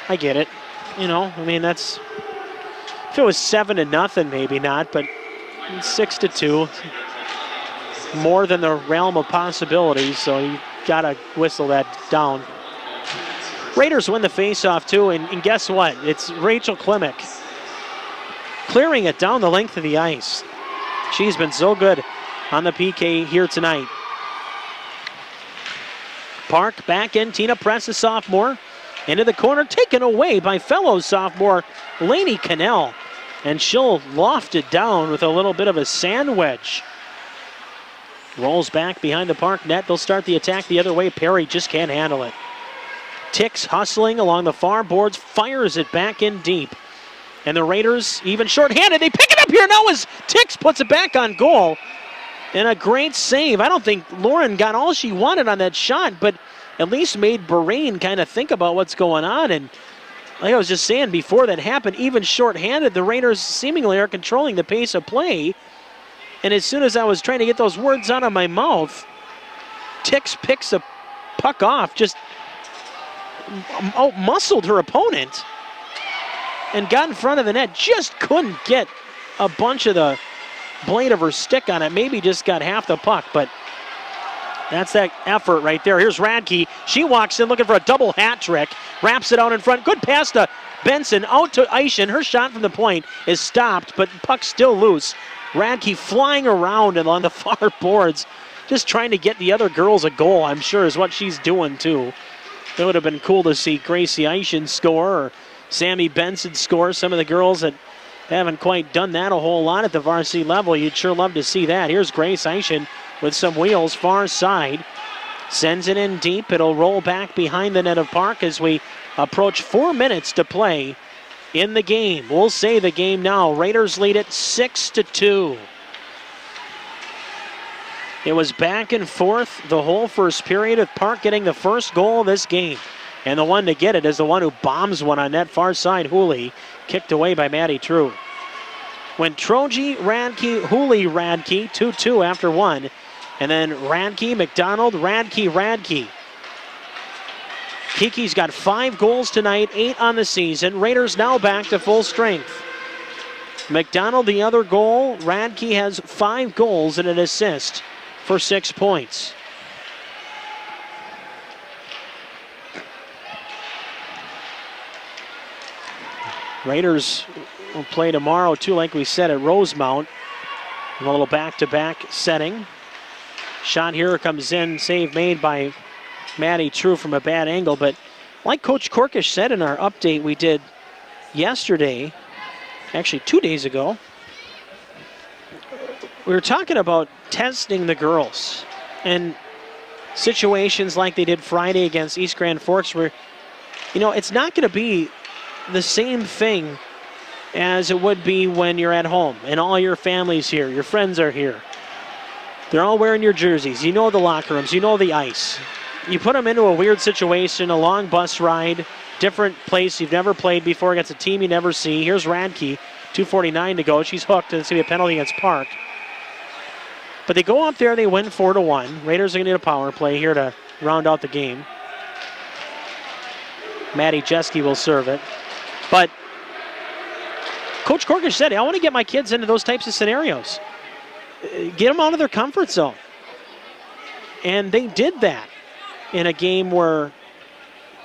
A: I get it. You know, I mean, that's, if it was 7-0, maybe not, but 6-2. More than the realm of possibilities, so you gotta whistle that down. Raiders win the faceoff too, and guess what? It's Rachel Klimek clearing it down the length of the ice. She's been so good on the PK here tonight. Park back in. Tina Press, the sophomore, into the corner, taken away by fellow sophomore Lainey Cannell. And she'll loft it down with a little bit of a sand wedge. Rolls back behind the Park net. They'll start the attack the other way. Perry just can't handle it. Tix hustling along the far boards, fires it back in deep. And the Raiders, even shorthanded, they pick it up here now as Tix puts it back on goal. And a great save. I don't think Lauren got all she wanted on that shot, but at least made Bahrain kind of think about what's going on. And like I was just saying, before that happened, even shorthanded, the Raiders seemingly are controlling the pace of play. And as soon as I was trying to get those words out of my mouth, Tix picks a puck off, just out-muscled her opponent and got in front of the net. Just couldn't get a bunch of the blade of her stick on it. Maybe just got half the puck, but that's that effort right there. Here's Radke. She walks in looking for a double hat trick. Wraps it out in front. Good pass to Benson. Out to Eischen. Her shot from the point is stopped, but puck's still loose. Radke flying around and on the far boards, just trying to get the other girls a goal, I'm sure, is what she's doing too. It would have been cool to see Gracie Eischen score or Sammy Benson score. Some of the girls that haven't quite done that a whole lot at the varsity level. You'd sure love to see that. Here's Grace Eischen with some wheels far side. Sends it in deep. It'll roll back behind the net of Park as we approach 4 minutes to play in the game. We'll say the game now. Raiders lead it 6-2. It was back and forth the whole first period, of Park getting the first goal of this game. And the one to get it is the one who bombs one on net far side. Hooley, kicked away by Maddie True. When Troji, Radke, Hooley, Radke, 2-2 after one. And then Radke, McDonald, Radke. Kiki's got 5 goals tonight, 8 on the season. Raiders now back to full strength. McDonald, the other goal. Radke has 5 goals and an assist for 6 points. Raiders will play tomorrow too, like we said, at Rosemount. A little back-to-back setting. Shot here comes in, save made by Maddie True from a bad angle, but like Coach Korkish said in our update we did yesterday, actually 2 days ago, we were talking about testing the girls and situations like they did Friday against East Grand Forks where, you know, it's not going to be the same thing as it would be when you're at home and all your family's here, your friends are here. They're all wearing your jerseys. You know the locker rooms, you know the ice. You put them into a weird situation, a long bus ride, different place you've never played before against a team you never see. Here's Radke, 2:49 to go. She's hooked, and it's going to be a penalty against Park. But they go up there, they win 4-1. Raiders are going to need a power play here to round out the game. Maddie Jeske will serve it. But Coach Korkish said, I want to get my kids into those types of scenarios. get them out of their comfort zone. And they did that in a game where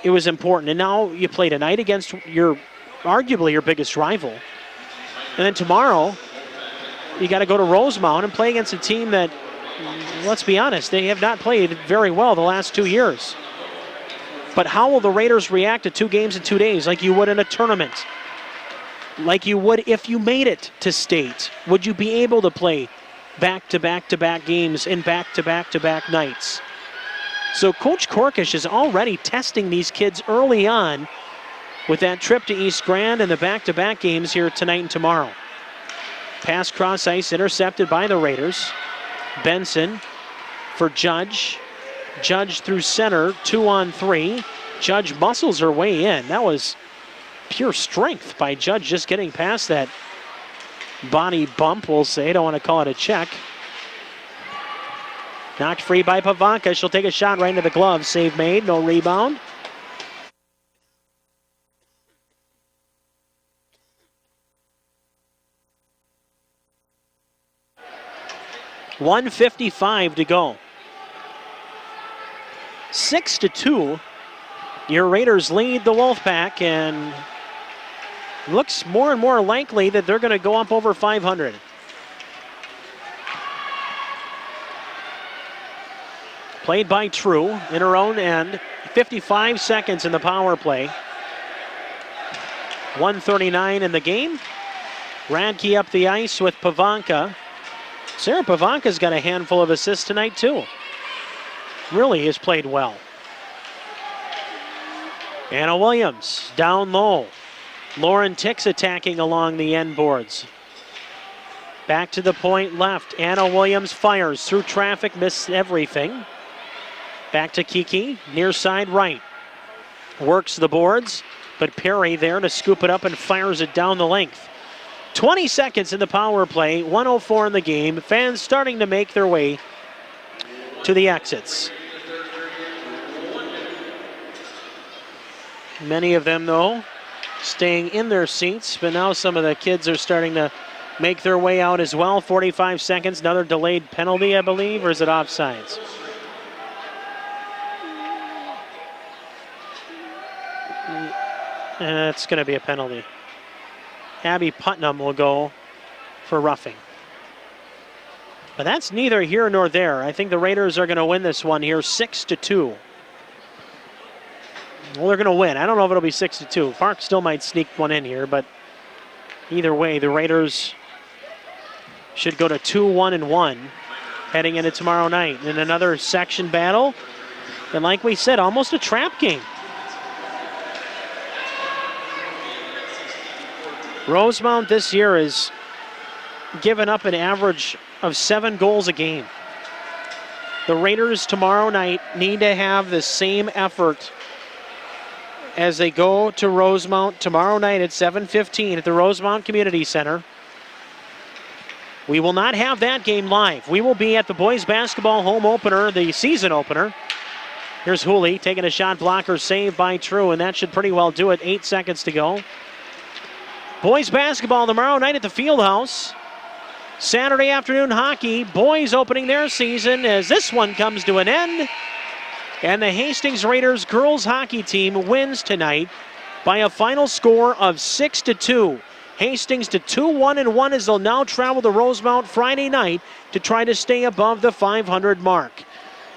A: it was important. And now you play tonight against arguably your biggest rival. And then tomorrow, you got to go to Rosemount and play against a team that, let's be honest, they have not played very well the last 2 years. But how will the Raiders react to 2 games in 2 days like you would in a tournament? Like you would if you made it to state? Would you be able to play back-to-back-to-back games in back-to-back-to-back nights? So Coach Korkish is already testing these kids early on with that trip to East Grand and the back-to-back games here tonight and tomorrow. Pass cross ice intercepted by the Raiders. Benson for Judge. Judge through center, 2-on-3. Judge muscles her way in. That was pure strength by Judge, just getting past that body bump, we'll say. Don't want to call it a check. Knocked free by Pavanka. She'll take a shot right into the glove. Save made, no rebound. .155 to go. 6-2. Your Raiders lead the Wolfpack, and looks more and more likely that they're going to go up over 500. Played by True in her own end. 55 seconds in the power play. 1:39 in the game. Radke up the ice with Pavanka. Sarah Pavanka's got a handful of assists tonight too. Really has played well. Anna Williams down low. Lauren Tix attacking along the end boards. Back to the point left. Anna Williams fires through traffic, missed everything. Back to Kiki, near side right. Works the boards, but Perry there to scoop it up and fires it down the length. 20 seconds in the power play, 1:04 in the game. Fans starting to make their way to the exits. Many of them, though, staying in their seats, but now some of the kids are starting to make their way out as well. 45 seconds, another delayed penalty, I believe, or is it offsides? It's going to be a penalty. Abby Putnam will go for roughing. But that's neither here nor there. I think the Raiders are going to win this one here 6-2. Well, they're going to win. I don't know if it'll be 6-2. Park still might sneak one in here, but either way, the Raiders should go to 2-1-1 heading into tomorrow night in another section battle. And like we said, almost a trap game. Rosemount this year has given up an average of 7 goals a game. The Raiders tomorrow night need to have the same effort as they go to Rosemount tomorrow night at 7:15 at the Rosemount Community Center. We will not have that game live. We will be at the boys basketball home opener, the season opener. Here's Hooley taking a shot blocker, saved by True, and that should pretty well do it. 8 seconds to go. Boys basketball tomorrow night at the Fieldhouse. Saturday afternoon hockey, boys opening their season as this one comes to an end. And the Hastings Raiders girls hockey team wins tonight by a final score of 6-2. Hastings to 2-1-1 as they'll now travel to Rosemount Friday night to try to stay above the 500 mark.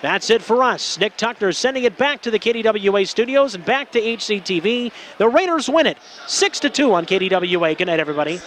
A: That's it for us. Nick Tuckner sending it back to the KDWA studios and back to HCTV. The Raiders win it 6-2 on KDWA. Good night, everybody.